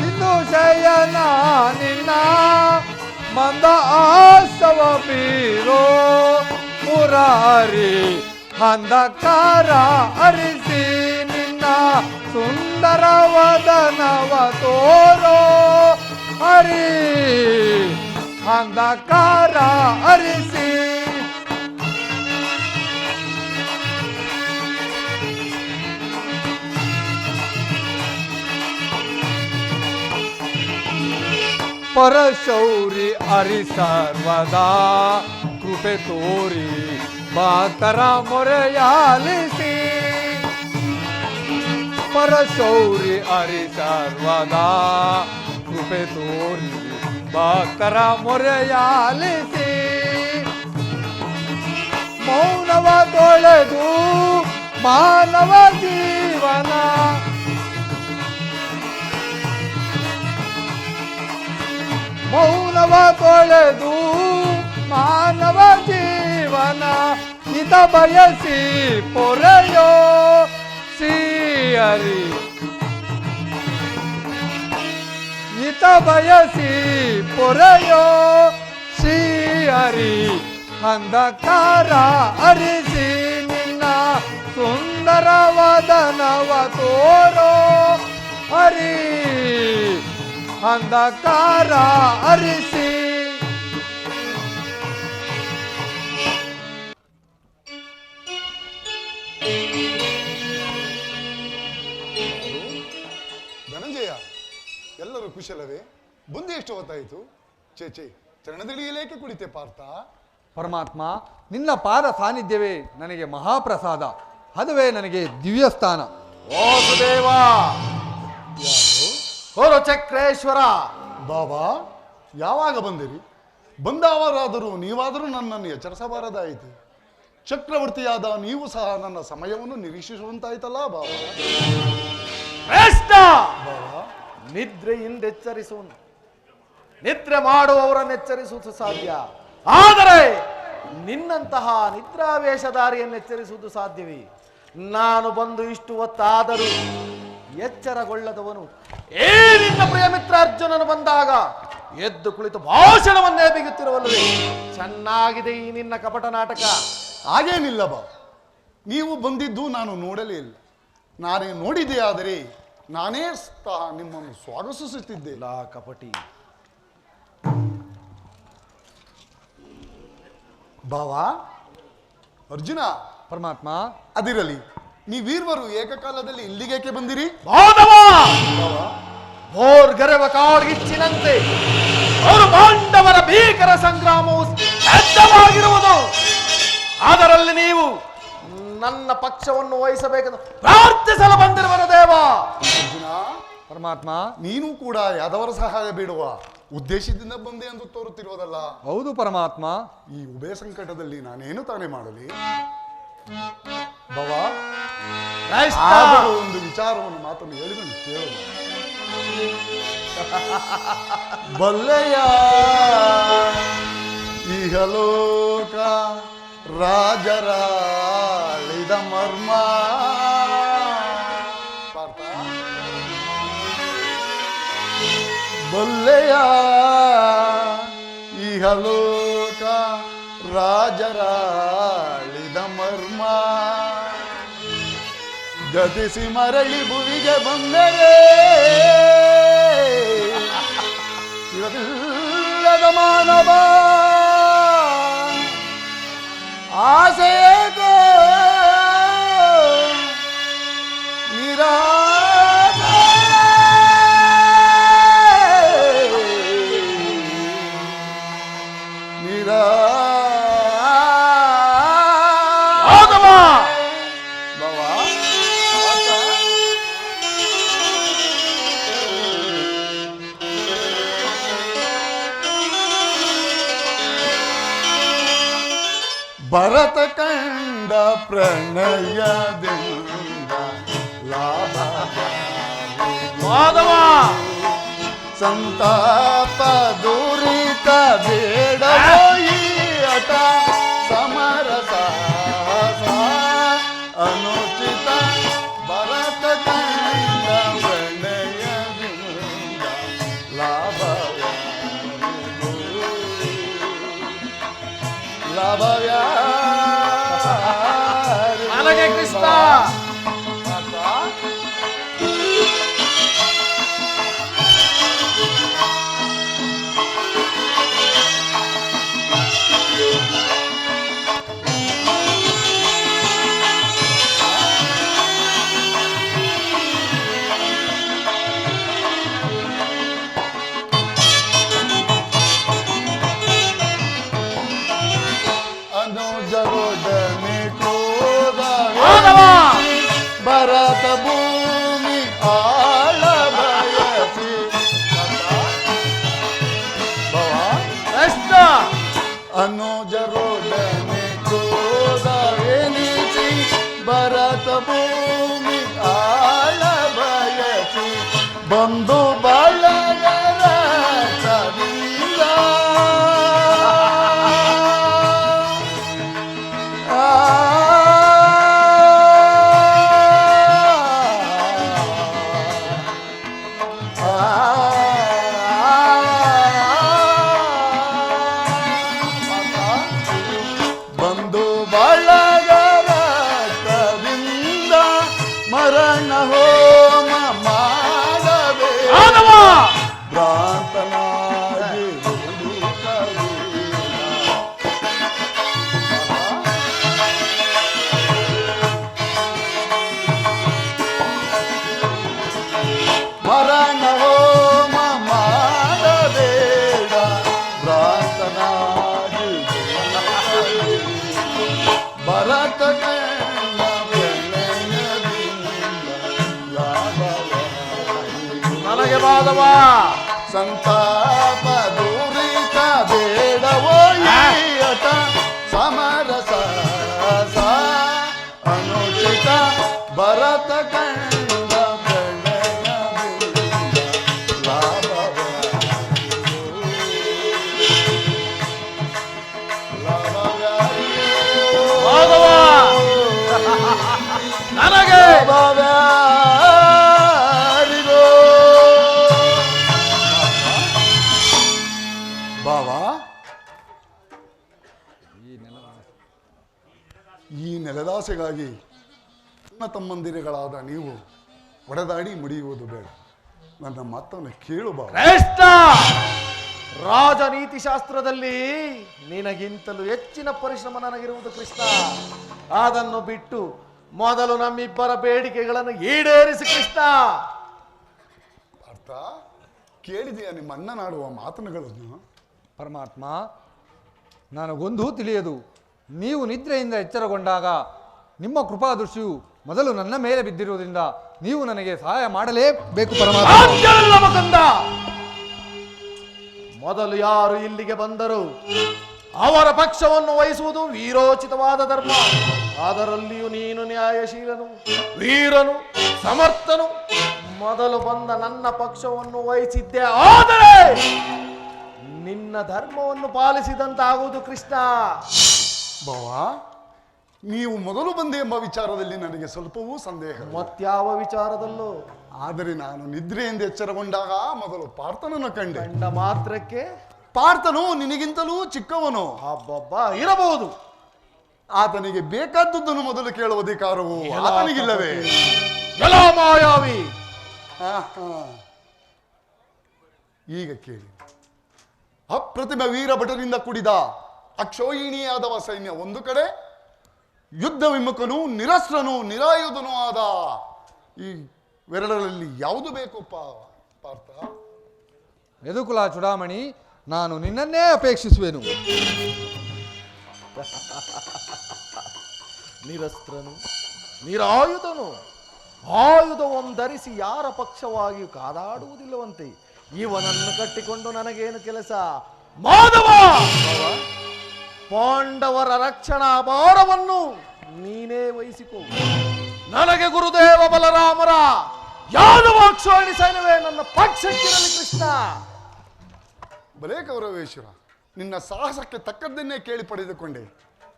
ಇಂದು ಶಯನ ನಿನ್ನ ಮಂದ ಆಸವ ಬೀರೋ ಮುರಾರಿ ಅಂಧಕಾರ ಅರಿಸಿ ನಿನ್ನ ಸುಂದರ ವದನವ ತೋರೋ ಹರಿ ಅಂಧಕಾರ ಅರಿಸಿ ಪರಶೌರಿ ಹರಿ ಸರ್ವದಾ ಕೃಪೆ ತೋರಿ ಭಕ್ತರ ಮೊರೆಯಾಲಿಸಿ ಪರಶೌರಿ ಹರಿ ಸರ್ವದಾ ಕೃಪೆ ತೋರಿ ಭಕ್ತರ ಮೊರೆಯಾಲಿಸಿ ಮೌನವ ತೊಳೆದು ಮಾನವ ಜೀವನ ಮೌನವ ತೊಳೆದು ಮಾನವ ಜೀವನ ಹಿತ ಬಯಸಿ ಪೊರೆಯೋ ಶ್ರೀಹರಿ ಹಿತ ಬಯಸಿ ಪೊರೆಯೋ ಶ್ರೀಹರಿ ಅಂಧಕಾರ ಅರಿಸಿ ನಿನ್ನ ಸುಂದರ ವದನವ ತೋರೋ ಹರಿ ಅಂಧಕಾರ ಅರಿಸಿ.
ಧನಂಜಯ, ಎಲ್ಲರೂ ಕುಶಲವೇ? ಬಂದು ಎಷ್ಟು ಹೊತ್ತಾಯಿತು? ಚೇಚೆ, ಚರಣದಡಿಯಲೇಕೆ ಕುಳಿತೆ ಪಾರ್ಥ?
ಪರಮಾತ್ಮ, ನಿನ್ನ ಪಾದ ಸಾನ್ನಿಧ್ಯವೇ ನನಗೆ ಮಹಾಪ್ರಸಾದ, ಅದುವೇ ನನಗೆ ದಿವ್ಯಸ್ಥಾನ.
ವಾಸುದೇವ, ಹೊರ ಚಕ್ರೇಶ್ವರ.
ಬಾಬಾ, ಯಾವಾಗ ಬಂದಿರಿ? ಬಂದವರಾದರೂ ನೀವಾದರೂ ನನ್ನನ್ನು ಎಚ್ಚರಿಸಬಾರದಾಯಿತು. ಚಕ್ರವರ್ತಿಯಾದ ನೀವು ಸಹ ನನ್ನ ಸಮಯವನ್ನು ನಿರೀಕ್ಷಿಸುವಂತಾಯ್ತಲ್ಲ ಬಾಬಾ.
ಶ್ರೇಷ್ಠ
ಬಾಬಾ,
ನಿದ್ರೆಯಿಂದ ಎಚ್ಚರಿಸುವನು, ನಿದ್ರೆ ಮಾಡುವವರನ್ನು ಎಚ್ಚರಿಸುವುದು ಸಾಧ್ಯ, ಆದರೆ ನಿನ್ನಂತಹ ನಿದ್ರಾವೇಶಧಾರಿಯನ್ನು ಎಚ್ಚರಿಸುವುದು ಸಾಧ್ಯವೇ? ನಾನು ಬಂದು ಇಷ್ಟು ಹೊತ್ತಾದರೂ ಎಚ್ಚರಗೊಳ್ಳದವನು ಏ ನಿನ್ನ ಪ್ರಿಯ ಮಿತ್ರ ಅರ್ಜುನನು ಬಂದಾಗ ಎದ್ದು ಕುಳಿತು ಭಾಷಣವನ್ನೇ ಬಿಗುತ್ತಿರುವಲ್ಲವೇ? ಚೆನ್ನಾಗಿದೆ ಈ ನಿನ್ನ ಕಪಟ ನಾಟಕ.
ಹಾಗೇನಿಲ್ಲ ಬಾ, ನೀವು ಬಂದಿದ್ದು ನಾನು ನೋಡಲೇ ಇಲ್ಲ. ನಾನೇ ನೋಡಿದೆ ಆದರೆ ನಾನೇ ಸಹ ನಿಮ್ಮನ್ನು ಸ್ವಾಗತಿಸುತ್ತಿದ್ದೆ.
ಲಾ ಕಪಟಿ.
ಬಾವಾ, ಅರ್ಜುನ,
ಪರಮಾತ್ಮ,
ಅದಿರಲಿ, ನೀವೀರ್ವರು ಏಕಕಾಲದಲ್ಲಿ ಇಲ್ಲಿಗೇಕೆ ಬಂದಿರಿ?
ಮಾಧವ,
ಬಾವಾ,
ಭೋರ್ಗರೆವ ಕಾಡ್ಗಿಚ್ಚಿನಂತೆ ಅವರು ಪಾಂಡವರ ಭೀಕರ ಸಂಗ್ರಾಮವು ಸಿದ್ಧವಾಗಿರುವುದು. ಅದರಲ್ಲಿ ನೀವು ನನ್ನ ಪಕ್ಷವನ್ನು ವಹಿಸಬೇಕೆಂದು ಪ್ರಾರ್ಥಿಸಲು ಬಂದಿರುವನು ದೇವ.
ಅರ್ಜುನ,
ಪರಮಾತ್ಮ,
ನೀನು ಕೂಡ ಯಾದವರ ಸಹಾಯ ಬೇಡುವ ಉದ್ದೇಶದಿಂದ ಬಂದೆ ಎಂದು ತೋರುತ್ತಿರುವುದಲ್ಲ.
ಹೌದು ಪರಮಾತ್ಮ.
ಈ ಉಭಯ ಸಂಕಟದಲ್ಲಿ ನಾನೇನು ತಾನೇ ಮಾಡಲಿ? ಬಾವಾ, ಆದರೂ ಒಂದು ವಿಚಾರವನ್ನು ಮಾತನ್ನು ಹೇಳಿದನು ಕೇಳೋಣ. ಬಲ್ಲೆಯ ಇಹಲೋಕ ರಾಜರಾಳಿದ ಮರ್ಮ. ಪಾರ್ಥ, ಬಲ್ಲೆಯ ಇಹಲೋಕ ರಾಜರಾಳಿದ ಮರ್ಮ. ಗತಿಸಿ ಮರಳಿ ಭುವಿಗೆ ಬಂದರೆ ಇರದಿಲ್ಲದ ಮಾನವ ಆಸೆಯೇಕೋ ನಿರಾಸೆ. ಭರತ ಕಂಡ ಪ್ರಣಯದಿಂದ ಲಾಭ
ಮಾಧವ,
ಸಂತಾಪ ದುರಿತ ಬೇಡವೋ ಈ ಹಠ ಸಮರಸ ಅನುಚಿತ. ಭರತ ಕಂಡ ಪ್ರಣಯದಿಂದ ಲಾಭ
ನನಗೆ ಕೃಷ್ಣ.
ಅನುಜರೊಡನೆ ಕ್ರೋಧ
ಮಾಧವ!
ಭರತ ಭೂಮಿ ಆಳ ಬಯಸಿ
ಕೃಷ್ಣ
ಅನುಜರೊಡನೆ ಕ್ರೋಧ ಎನಿಸಿ ಭರತ ಭೂಮಿ ಆಳ ಬಯಸಿ ಬಂಧು ಬಳಗರ ಸವಿಲ್ಲ ಬಂಧು ಬಳಗರ ಕವಿಂದ ಮರಣ ಹೋಮ ಮಾಡಬೇ
ಮಾಧವ!
ಭ್ರಾಂತನಾಗಿ ಹುಡುಕಲಿಲ್ಲ. ಮರಣ ಹೋಮ ಮಾಡಬೇಡ ಭ್ರಾಂತನಾಗಿ ಭರತ ಕಂಡ ಬೆಳೆಯದಿಂದ ಲಾಭವಾಯಿತು.
ನನಗೆ ಮಾಧವ
ಸಂತಾಪ ದೂರಿತ ಬೇಡವೋ ಈಯಟ ಸಮರಸ ಅನುಚಿತ ಭರತ ಕಂಡ ಬೆಳೆಯದಿಂದ
ಮಾಧವ ನನಗೆ
ಬಾವಾ ಈ ನೆಲದಾಸೆಗಾಗಿ ನನ್ನ ತಮ್ಮಂದಿರುಗಳಾದ ನೀವು ಒಡೆದಾಡಿ ಮುಡಿಯುವುದು ಬೇಡ. ನನ್ನ ಮಾತನ್ನು ಕೇಳು ಬಾವ.
ಕೃಷ್ಣ ರಾಜನೀತಿ ಶಾಸ್ತ್ರದಲ್ಲಿ ನಿನಗಿಂತಲೂ ಹೆಚ್ಚಿನ ಪರಿಶ್ರಮ ನನಗಿರುವುದು ಕೃಷ್ಣ. ಅದನ್ನು ಬಿಟ್ಟು ಮೊದಲು ನಮ್ಮಿಬ್ಬರ ಬೇಡಿಕೆಗಳನ್ನು ಈಡೇರಿಸಿ ಕೃಷ್ಣ.
ಅರ್ಥ ಕೇಳಿದೆಯಾ ನಿಮ್ಮ ಅಣ್ಣನಾಡುವ ಮಾತುಗಳನ್ನು?
ಪರಮಾತ್ಮ, ನನಗೊಂದು ತಿಳಿಯದು. ನೀವು ನಿದ್ರೆಯಿಂದ ಎಚ್ಚರಗೊಂಡಾಗ ನಿಮ್ಮ ಕೃಪಾದೃಷ್ಟಿಯು ಮೊದಲು ನನ್ನ ಮೇಲೆ ಬಿದ್ದಿರುವುದರಿಂದ ನೀವು ನನಗೆ ಸಹಾಯ ಮಾಡಲೇಬೇಕು ಪರಮಾತ್ಮ.
ಸಾಧ್ಯವಿಲ್ಲ ಮಕಂದ. ಮೊದಲು ಯಾರು ಇಲ್ಲಿಗೆ ಬಂದರು ಅವರ ಪಕ್ಷವನ್ನು ವಹಿಸುವುದು ವೀರೋಚಿತವಾದ ಧರ್ಮ. ಅದರಲ್ಲಿಯೂ ನೀನು ನ್ಯಾಯಶೀಲನು, ವೀರನು, ಸಮರ್ಥನು. ಮೊದಲು ಬಂದ ನನ್ನ ಪಕ್ಷವನ್ನು ವಹಿಸಿದ್ದೆ, ಆದರೆ ನಿನ್ನ ಧರ್ಮವನ್ನು ಪಾಲಿಸಿದಂತಾಗುವುದು ಕೃಷ್ಣ.
ಬಾವಾ, ನೀವು ಮೊದಲು ಬಂದೆ ಎಂಬ ವಿಚಾರದಲ್ಲಿ ನನಗೆ ಸ್ವಲ್ಪವೂ ಸಂದೇಹ.
ಮತ್ಯಾವ ವಿಚಾರದಲ್ಲೂ?
ಆದರೆ ನಾನು ನಿದ್ರೆಯಿಂದ ಎಚ್ಚರಗೊಂಡಾಗ ಮೊದಲು ಪಾರ್ಥನನ್ನು ಕಂಡೆ.
ಕಂಡ ಮಾತ್ರಕ್ಕೆ
ಪಾರ್ಥನು ನಿನಗಿಂತಲೂ ಚಿಕ್ಕವನು.
ಹಬ್ಬಬ್ಬ ಇರಬಹುದು.
ಆತನಿಗೆ ಬೇಕಾದದ್ದನ್ನು ಮೊದಲು ಕೇಳುವ ಅಧಿಕಾರವು ಆತನಿಗಿಲ್ಲವೇ?
ಎಲ್ಲ ಮಾಯಾವಿ.
ಆಹಾ. ಈಗ ಕೇಳಿ, ಅಪ್ರತಿಮ ವೀರ ಭಟರಿಂದ ಕೂಡಿದ ಅಕ್ಷೋಹಿಣಿಯಾದವ ಸೈನ್ಯ ಒಂದು ಕಡೆ, ಯುದ್ಧ ವಿಮುಖನು, ನಿರಸ್ತ್ರನು, ನಿರಾಯುಧನೂ ಆದ ಈ ವೆರಡರಲ್ಲಿ ಯಾವುದು ಬೇಕು ಪಾರ್ಥ?
ಯದುಕುಲ ಚೂಡಾಮಣಿ, ನಾನು ನಿನ್ನನ್ನೇ ಅಪೇಕ್ಷಿಸುವೆನು.
ನಿರಸ್ತ್ರನು, ನಿರಾಯುಧನು, ಆಯುಧವನ್ನು ಧರಿಸಿ ಯಾರ ಪಕ್ಷವಾಗಿಯೂ ಕಾದಾಡುವುದಿಲ್ಲವಂತೆ ಇವನನ್ನು ಕಟ್ಟಿಕೊಂಡು ನನಗೇನು ಕೆಲಸ? ಮಾಧವ, ಪಾಂಡವರ ರಕ್ಷಣಾ ಭಾರವನ್ನು ನೀನೇ ವಹಿಸಿಕೊ. ನನಗೆ ಗುರುದೇವ ಬಲರಾಮರ ಯಾದವಾಕ್ಷೋಹಿಣಿ ಸೈನ್ಯವೇ ನನ್ನ ಪಕ್ಷಕ್ಕಿರಲಿ ಕೃಷ್ಣ.
ಬಲೇ ಕೌರವೇಶ್ವರ, ನಿನ್ನ ಸಾಹಸಕ್ಕೆ ತಕ್ಕದ್ದನ್ನೇ ಕೇಳಿ ಪಡೆದುಕೊಂಡೆ.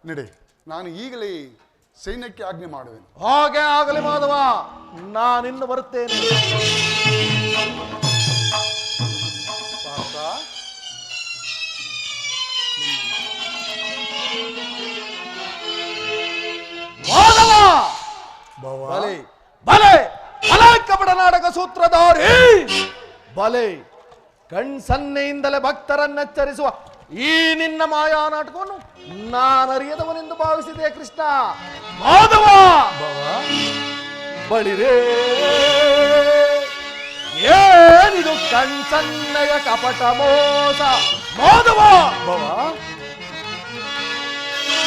ನಡೆ, ನಾನು ಈಗಲೇ ಸೈನ್ಯಕ್ಕೆ ಆಜ್ಞೆ ಮಾಡುವೆನು.
ಹಾಗೆ ಆಗಲಿ ಮಾಧವ, ನಾನಿನ್ನು ಬರುತ್ತೇನೆ.
ಪಾರ್ಥ,
ಮಾಧವ ಸೂತ್ರಧಾರಿ ಬಲೆ ಕಣ್ಸನ್ನೆಯಿಂದಲೇ ಭಕ್ತರನ್ನೆಚ್ಚರಿಸುವ ಈ ನಿನ್ನ ಮಾಯಾ ನಾಟಕವನ್ನು ನಾನರಿಯದವನೆಂದು ಭಾವಿಸಿದೆ ಕೃಷ್ಣ. ಮಾಧವ ಬಳಿರೇ ಏನಿದು ಕಣ್ಸನ್ನೆಯ ಕಪಟ ಮೋಸ. ಮಾಧವ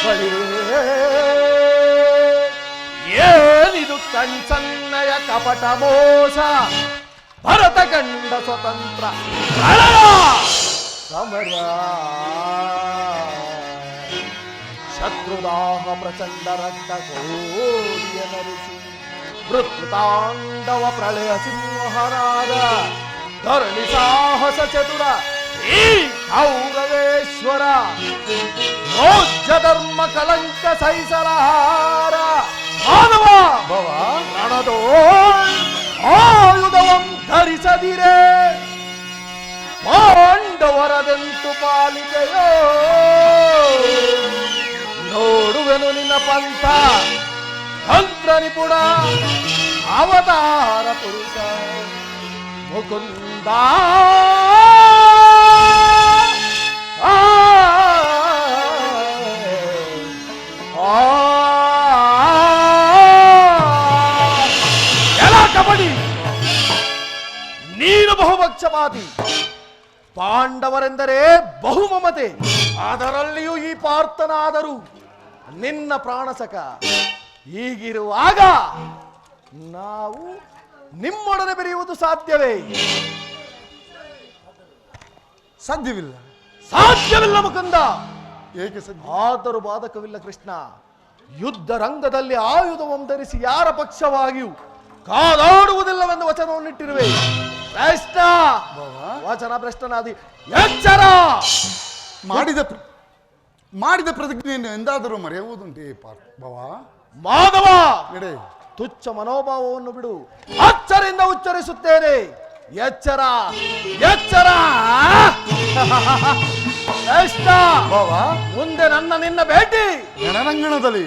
ಬಳಿರೇ ಏನಿದು ಕಣ್ಸನ್ನೆಯ ಕಪಟ ಮೋಸ. ಭರತ ಕಂಡ ಸ್ವತಂತ್ರ ಪ್ರಳಯ ಸಮರ ಶತ್ರುದಾಹ ಪ್ರಚಂಡ ರಕ್ತ ಕೋಡಿಯ ನರಿಸಿ ಮೃತ್ಯುತಾಂಡವ ಪ್ರಳಯ ಸಿಂಹನಾದ ಧರಣಿ ಸಾಹಸ ಚತುರ ಈ ಕೌರವೇಶ್ವರ ಮೋಜ್ಯ ಧರ್ಮ ಕಳಂಕ ಸೈಸಲಹಾರ. ಮಾನವ ರಣದೋ ಆಯುಧವಂ ಧರಿಸದಿರೆ ಪಾಂಡವರದೆಂತು ಪಾಲಿಕೆಯೋ. ನೋಡುವೆನು ನಿನ್ನ ಪಂಥ ತಂತ್ರ ನಿಪುಣ ಅವತಾರ ಪುರುಷ ಮುಕುಂದ. ಕಬಡ್ಡಿ ನೀನು ಬಹುಪಕ್ಷಪಾತಿ. ಪಾಂಡವರೆಂದರೆ ಬಹುಮಮತೆ, ಅದರಲ್ಲಿಯೂ ಈ ಪಾರ್ಥನಾದರೂ ನಿನ್ನ ಪ್ರಾಣಸಕ. ಹೀಗಿರುವಾಗ ನಾವು ನಿಮ್ಮೊಡನೆ ಬೆರೆಯುವುದು ಸಾಧ್ಯವೇ?
ಸಾಧ್ಯವಿಲ್ಲ.
ಸಾಧ್ಯವಿಲ್ಲ ಮುಕುಂದ.
ಏಕೆ ಸಾಧ್ಯ?
ಆದರೂ ಬಾಧಕವಿಲ್ಲ ಕೃಷ್ಣ. ಯುದ್ಧ ರಂಗದಲ್ಲಿ ಆಯುಧವನ್ನು ಧರಿಸಿ ಯಾರ ಪಕ್ಷವಾಗಿಯೂ ಕಾದಾಡುವುದಿಲ್ಲವೆಂದು ವಚನವನ್ನಿಟ್ಟಿರುವೆ. ಭ್ರಷ್ಟ, ವಚನ ಭ್ರಷ್ಟನಾದಿ ಎಚ್ಚರ.
ಮಾಡಿದ ಪ್ರತಿಜ್ಞೆಯನ್ನು ಎಂದಾದರೂ ಮರೆಯುವುದುಂಟೆ ಭವ?
ಮಾಧವ
ಎಡೆ
ತುಚ್ಛ ಮನೋಭಾವವನ್ನು ಬಿಡು. ಅಚ್ಚರಿಂದ ಉಚ್ಚರಿಸುತ್ತೇನೆ, ಎಚ್ಚರ ಎಚ್ಚರ. ಭ್ರಷ್ಟ, ಮುಂದೆ ನನ್ನ ನಿನ್ನ ಭೇಟಿ
ರಣರಂಗಣದಲ್ಲಿ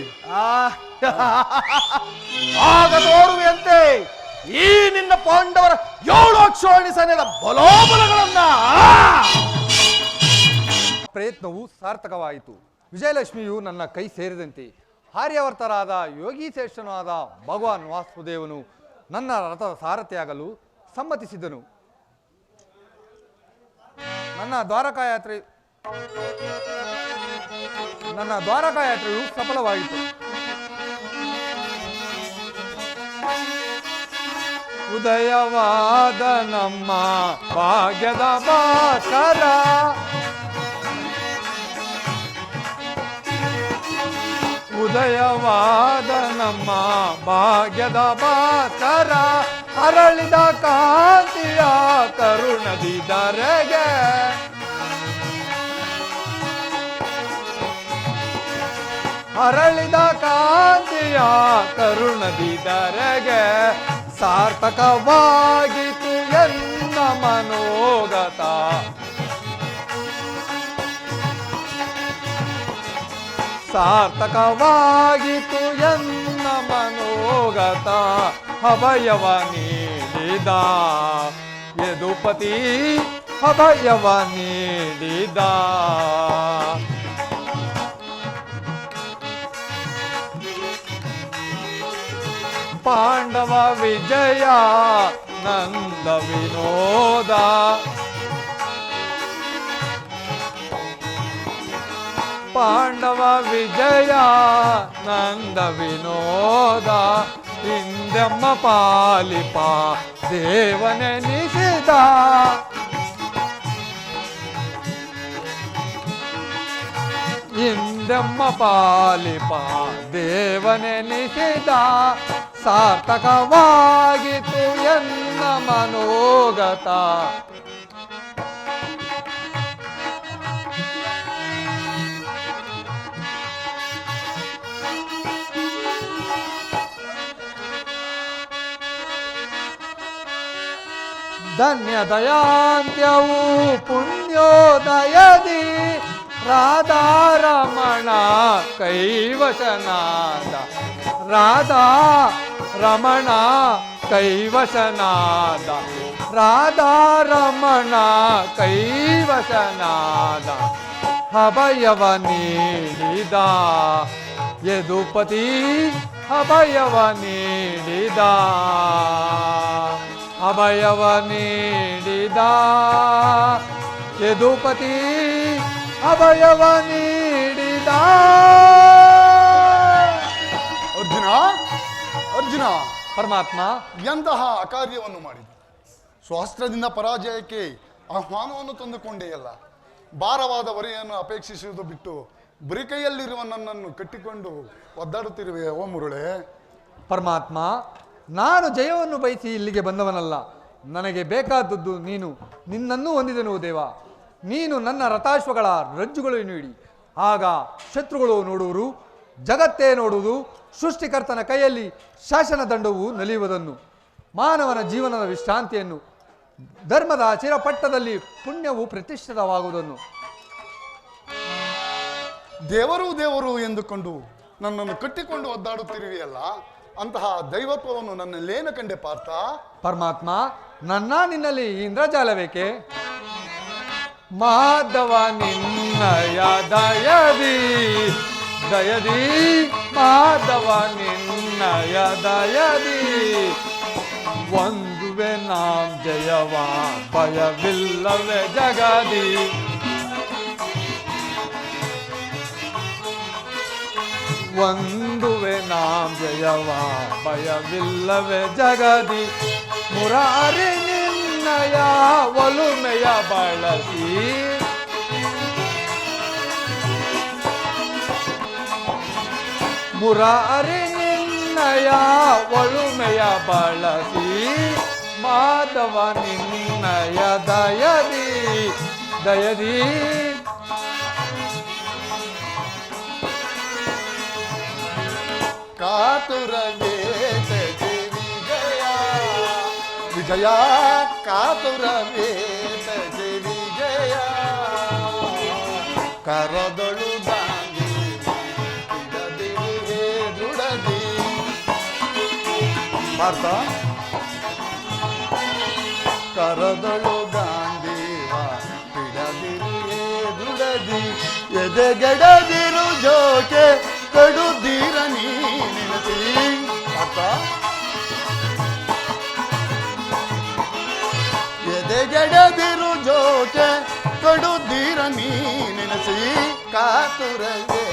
ಆಗ ತೋರುವೆಯಂತೆ ಈ ನಿನ್ನ ಪಾಂಡವರ 7 ಅಕ್ಷೋಹಿಣಿ ಸೈನ್ಯದ ಬಲೋಬಲಗಳನ್ನ.
ಪ್ರಯತ್ನವು ಸಾರ್ಥಕವಾಯಿತು. ವಿಜಯಲಕ್ಷ್ಮಿಯು ನನ್ನ ಕೈ ಸೇರಿದಂತೆ ಆರ್ಯವರ್ತರಾದ ಯೋಗೀಶ್ರೇಷ್ಠನಾದ ಭಗವಾನ್ ವಾಸುದೇವನು ನನ್ನ ರಥದ ಸಾರಥಿಯಾಗಲು ಸಮ್ಮತಿಸಿದನು. ನನ್ನ ದ್ವಾರಕಾ ಯಾತ್ರೆಯು ಸಫಲವಾಯಿತು. ಉದಯವಾದ ನಮ್ಮ ಭಾಗ್ಯದ ಭಾಸ್ಕರ, ಉದಯವಾದ ನಮ್ಮ ಭಾಗ್ಯದ ಭಾಸ್ಕರ, ಅರಳಿದ ಕಾಂತಿಯ ಕರುಣದಿ ಧರೆಗೆ, ಅರಳಿದ ಕಾಂತಿಯ ಕರುಣದಿ ಧರೆಗೆ, ಸಾರ್ಥಕವಾಗಿತು ಎನ್ನ ಮನೋಗತ, ಸಾರ್ಥಕವಾಗಿತು ಎನ್ನ ಮನೋಗತ. ಅಭಯವ ನೀಡಿದ ಯದುಪತಿ, ಅಭಯವ ನೀಡಿದ ಪಾಂಡವ ವಿಜಯ ನಂದ ವಿನೋದ, ಪಾಂಡವ ವಿಜಯ ನಂದ ವಿನೋದ. ಹಿಂದೆಮ್ಮ ಪಾಲಿಪ ದೇವನೆನಿಸಿದ, ಹಿಂದೆಮ್ಮ ಪಾಲಿಪ ದೇವನೆನಿಸಿದ. ಸಾರ್ಥಕವಾಗಿತು ಎನ್ನ ಮನೋಗತ. ಧನ್ಯ ದಯಾಂತ್ಯವು ಪುಣ್ಯೋದಯದಿ ರಾಧಾರಮಣ ಕೈವಶನಾದ, ರಾಧಾ ರಮಣ ಕೈವಶನಾದ ರಾಧಾರಮಣ ಕೈವಶನಾದ ಅಭಯವ ನೀಡಿದ ಯದುಪತಿ ಅಭಯವ ನೀಡಿದ ಅಭಯವ ನೀಡಿದ ಯದುಪತಿ ಅಭಯವ ನೀಡಿದ.
ಅರ್ಜುನ ಅರ್ಜುನ
ಪರಮಾತ್ಮ,
ಎಂತಹ ಅಕಾರ್ಯವನ್ನು ಮಾಡಿದೆ. ಸ್ವಾಸ್ತ್ರದಿಂದ ಪರಾಜಯಕ್ಕೆ ಆಹ್ವಾನವನ್ನು ತಂದುಕೊಂಡೆಯಲ್ಲ. ಭಾರವಾದ ಹೊರೆಯನ್ನು ಅಪೇಕ್ಷಿಸುವುದು ಬಿಟ್ಟು ಬರಿಕೈಯಲ್ಲಿರುವ ನನ್ನನ್ನು ಕಟ್ಟಿಕೊಂಡು ಒದ್ದಾಡುತ್ತಿರುವೆ ಓ ಮುರುಳೆ.
ಪರಮಾತ್ಮ, ನಾನು ಜಯವನ್ನು ಬಯಸಿ ಇಲ್ಲಿಗೆ ಬಂದವನಲ್ಲ. ನನಗೆ ಬೇಕಾದದ್ದು ನೀನು. ನಿನ್ನನ್ನು ಹೊಂದಿದನು ದೇವ. ನೀನು ನನ್ನ ರಥಾಶ್ವಗಳ ರಜ್ಜುಗಳು ನೀಡಿ, ಆಗ ಶತ್ರುಗಳು ನೋಡುವರು, ಜಗತ್ತೇ ನೋಡುವುದು. ಸೃಷ್ಟಿಕರ್ತನ ಕೈಯಲ್ಲಿ ಶಾಸನ ದಂಡವು ನಲಿಯುವುದನ್ನು, ಮಾನವನ ಜೀವನದ ವಿಶ್ರಾಂತಿಯನ್ನು, ಧರ್ಮದ ಚಿರಪಟ್ಟದಲ್ಲಿ ಪುಣ್ಯವು ಪ್ರತಿಷ್ಠಿತವಾಗುವುದನ್ನು.
ದೇವರು ದೇವರು ಎಂದುಕೊಂಡು ನನ್ನನ್ನು ಕಟ್ಟಿಕೊಂಡು ಒದ್ದಾಡುತ್ತಿರುವೆಯಲ್ಲ, ಅಂತಹ ದೈವತ್ವವನ್ನು ನನ್ನಲ್ಲೇನು ಕಂಡೆ ಪಾರ್ಥ?
ಪರಮಾತ್ಮ, ನನ್ನ ನಿನ್ನಲ್ಲಿ ಇಂದ್ರಜಾಲವೇಕೆ? ಮಾಧವ ನಿನ್ನಯ ದಯದಿ ದಯದಿ ಮಾಧವ ನಿನ್ನಯ ದಯದಿ ಒಂದುವೆ ನಾಂ ಜಯವ ಭಯವಿಲ್ಲವೇ ಜಗದಿ. ಒಂದುವೆ ನಾಂ ಜಯವ ಭಯವಿಲ್ಲವೇ ಜಗದಿ. ಮುರಾರಿ ನಿನ್ನಯ ಒಲುಮೆಯ ಬಳಸಿ ಮುರಾರಿ ನಿನ್ನಯ ಒಲುಮೆಯ ಬಳಸಿ ಮಾಧವ ನಿನ್ನಯ ದಯದಿ ದಯದಿ.
ಕಾತುರವೇತ ವಿಜಯ ವಿಜಯ ಕಾತುರವೇತ ವಿಜಯ ಕರದೊಳು ದಾಂಗಿ ಇಡದಿರುವೆ ದುಡದಿ. ಪಾರ್ಥ, ಕರದೊಳು ಗಾಂಧೀವ ಬಿಡದಿರುವೆ ದುಡದಿ. ಎದೆಗೆಡದಿರು ಜೋಕೆ ಕಡುದೀರ ನೀ ನೆನಸಿ. ಪಾರ್ಥ, ಎದೆಗೆಡದಿರು ಜೋಕೆ ಕಡುದೀರ ನೀ ನೆನಸಿ. ಕಾತುರವೇ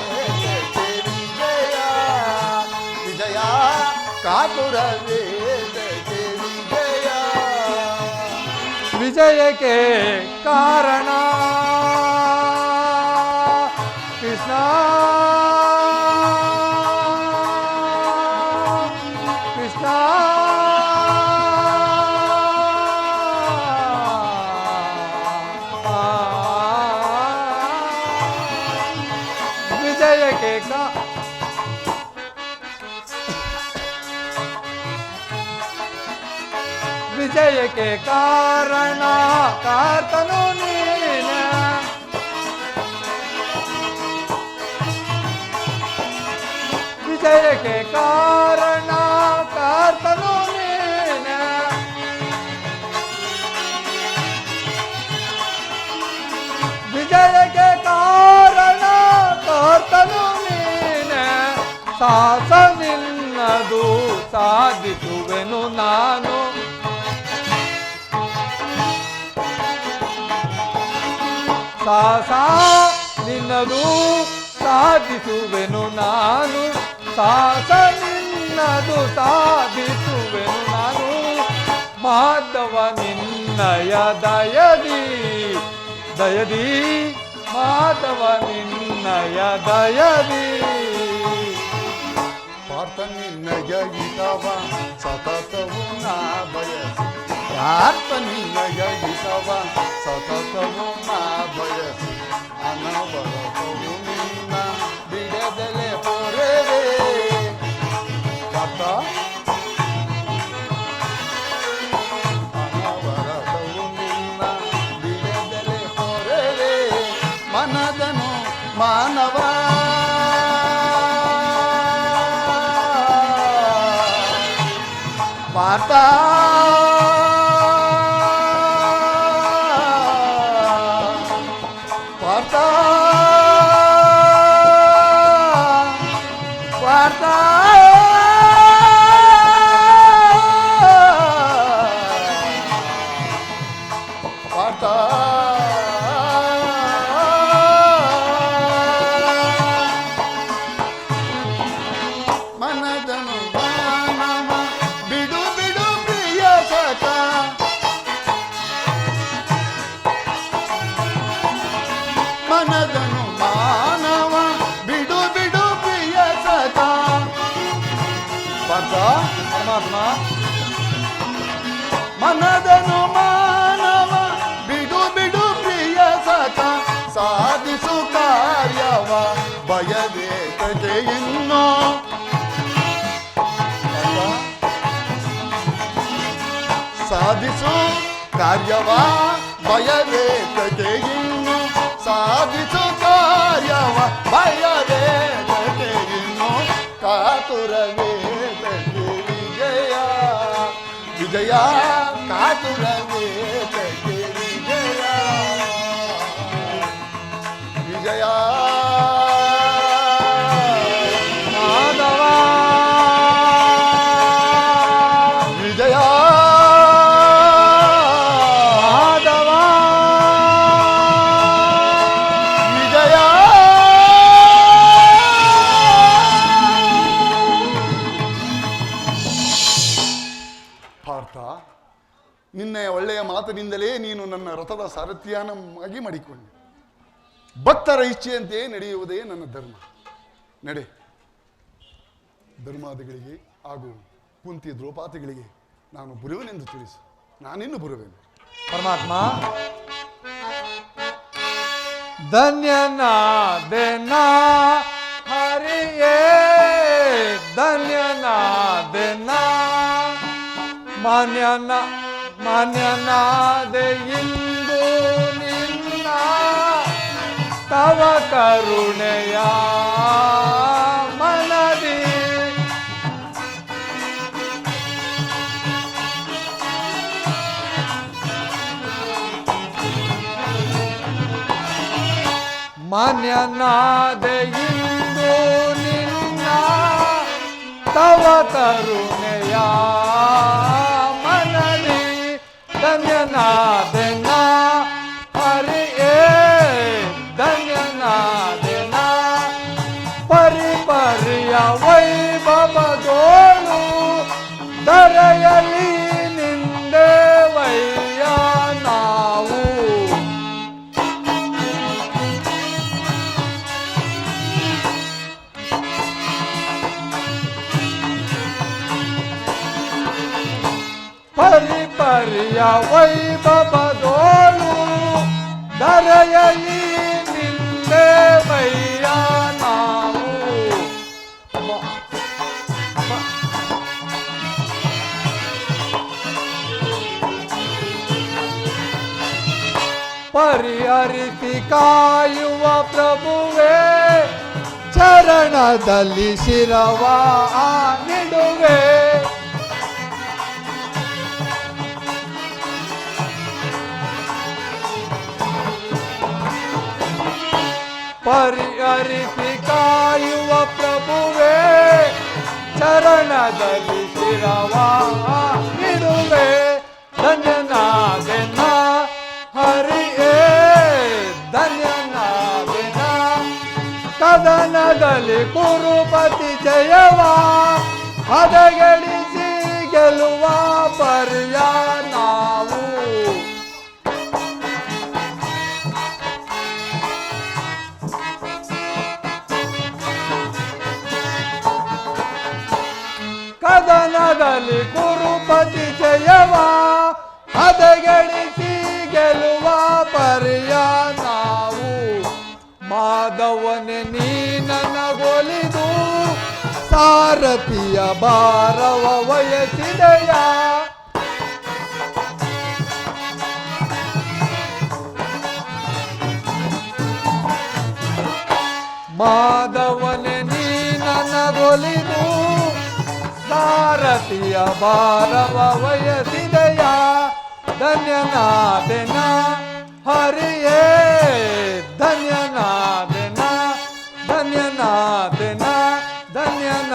ವಿಜಯ ವಿಜಯ ಕಾತುರವೇ ವಿಜಯ.
ವಿಜಯಕ್ಕೆ ಕಾರಣ ಕೃಷ್ಣ ಕೃಷ್ಣ. ವಿಜಯಕ್ಕೆ ವಿಜಯಕ್ಕೆ ಕಾರಣ ಕಾರ್ತನು ನೀನ. ವಿಜಯಕ್ಕೆ ಕಾರಣ ಕಾರ್ತನು ನೀನ. ವಿಜಯಕ್ಕೆ ಕಾರಣ ಕಾರ್ತನು ನೀನ. ಸಾಸ ನಿನ್ನದು ಸಾಧಿಸುವೆನು ನಾನು. ಸಾಸ ನಿನ್ನದು ಸಾಧಿಸುವೆನು ನಾನು. ಸಾಸ ನಿನ್ನದು ಸಾಧಿಸುವೆನು ನಾನು. ಮಾಧವ ನಿನ್ನಯ ದಯದಿ ದಯದಿ ಮಾಧವ ನಿನ್ನಯ ದಯದಿ.
ಪಾರ್ಥ ನಿನ್ನಯ ಹಿತವ ಸತತವು ನಾ ಬಯಸಿ. ಪಾರ್ಥ ನಿನ್ನಯ ಹಿತವ ಸತತವು ನಾ ಬಯಸಿ. ಅನವರತವು ನಿನ್ನ ಬಿಡದಲೆ ಹೊರೆವೆ. ಪಾರ್ಥ, ಅನವರತವು ನಿನ್ನ ಬಿಡದಲೆ ಹೊರೆವೆ. ಮನದನು ಮಾನವ
ಪಾರ್ಥ ಪಾರ್ಥ ಪಾರ್ಥ ಪಾರ್ಥ ಮನದನು ಮಾನವ ಬಿಡು ಬಿಡು ಪ್ರಿಯ ಸಖ ಮನದನು ಮಾನವ ಬಿಡು ಬಿಡು ಪ್ರಿಯ ಸಖ ಪಾರ್ಥ
ಪರಮಾತ್ಮ
ಮನದನು ಮಾನವ ಬಿಡು ಬಿಡು ಪ್ರಿಯ ಸಖ ಸಾಧಿಸು ಕಾರ್ಯವ ಬಯದೇತಕ್ಕೆ ಇನ್ನೋ ಸಾಧಿಸು ಕಾರ್ಯವ ಬಯದೇತಕ್ಕೆ ಇನ್ನು ಸಾಧಿಸು ಕಾರ್ಯವ ಬಯದೇತಕ್ಕೆ ಇನ್ನು ಕಾತುರವೇತಕ್ಕೆ ವಿಜಯ ವಿಜಯ ಕಾತುರವೇತಕ್ಕೆ ವಿಜಯ ವಿಜಯ
ಮಾಧವ
ವಿಜಯ
ಮಾಧವ
ವಿಜಯ ಪಾರ್ಥ, ನಿನ್ನೆಯ ಒಳ್ಳೆಯ ಮಾತಿನಿಂದಲೇ ನೀನು ನನ್ನ ರಥದ ಸಾರಥ್ಯಾನವಾಗಿ ಮಾಡಿಕೊಂಡೆ. ಭಕ್ತರ ಇಚ್ಛೆಯಂತೆ ನಡೆಯುವುದೇ ನನ್ನ ಧರ್ಮ. ನಡೆ. ಧರ್ಮಾದಿಗಳಿಗೆ ಹಾಗೂ ಕುಂತಿ ದ್ರೌಪಾದಿಗಳಿಗೆ ನಾನು ಬರುವೆನೆಂದು ತಿಳಿಸು. ನಾನಿನ್ನು ಬರುವೆನು.
ಪರಮಾತ್ಮ ಧನ್ಯನಾದೆನ ಹರಿಯೇ ಧನ್ಯನಾದೆನ ಮಾನ್ಯನಾದೆ ಇಂದು ನಿನ್ನ ತವ ಕರುಣೆಯ ಮನದಿ ಮಾನ್ಯನಾದೆ ಇಂದು ನಿನ್ನ ತವ ಕರುಣೆಯ ಮನದಿ ಧನ್ಯನಾದೆನ ಹರಿಯೇ ಧನ್ಯನಾದೆನ ಪರಿಪರಿಯ ವೈಭವದೋಳು ದರೆಯಲ್ಲಿ ನಿಂದೇವಯ್ಯ ನಾವು ಪರಿಪರಿಯ ವೈಭವದೋಳು ದರೆಯಲ್ಲಿ ನಿಂದೇವಯ್ಯ ನಾವು ಪರಿಹರಿಸಿ ಕಾಯುವ ಪ್ರಭುವೇ ಚರಣದಲ್ಲಿ ಶಿರವ ನಿಡುವೆ ಪರಿಹರಿಸಿ ಕಾಯುವ ಪ್ರಭುವೇ ಚರಣದಲ್ಲಿ ಶಿರವ ನಿಡುವೆ ಧನ್ಯನಾದೆನ ಹರಿಯೇ ಧನ್ಯನಾದೆನ ಕದನದಲ್ಲಿ ಕುರುಪತಿ ಜಯವ ಹದಗೆಡಿಸಿ ಗೆಲುವ ಪರ್ಯ ನಾವು ಕದನದಲ್ಲಿ ಕುರುಪತಿ ಜಯವ ಹದಗೆಡಿಸಿ ಗೆಲುವ ಪರ್ಯ ನಾವು ಮಾಧವನೆ ನೀ ನನಗೊಲಿದು ಸಾರಥಿಯ ಭಾರವ ವಯಸಿದೆಯ ಮಾಧವನೆ ನೀ ನನಗೊಲಿದು ಸಾರಥಿಯ ಭಾರವ ವಯಸಿದೆಯ ಧನ್ಯನಾದೆನ ಹರಿಯೇ ಧನ್ಯನಾದೆನ ಧನ್ಯನಾದೆನ ಧನ್ಯನಾದೆನ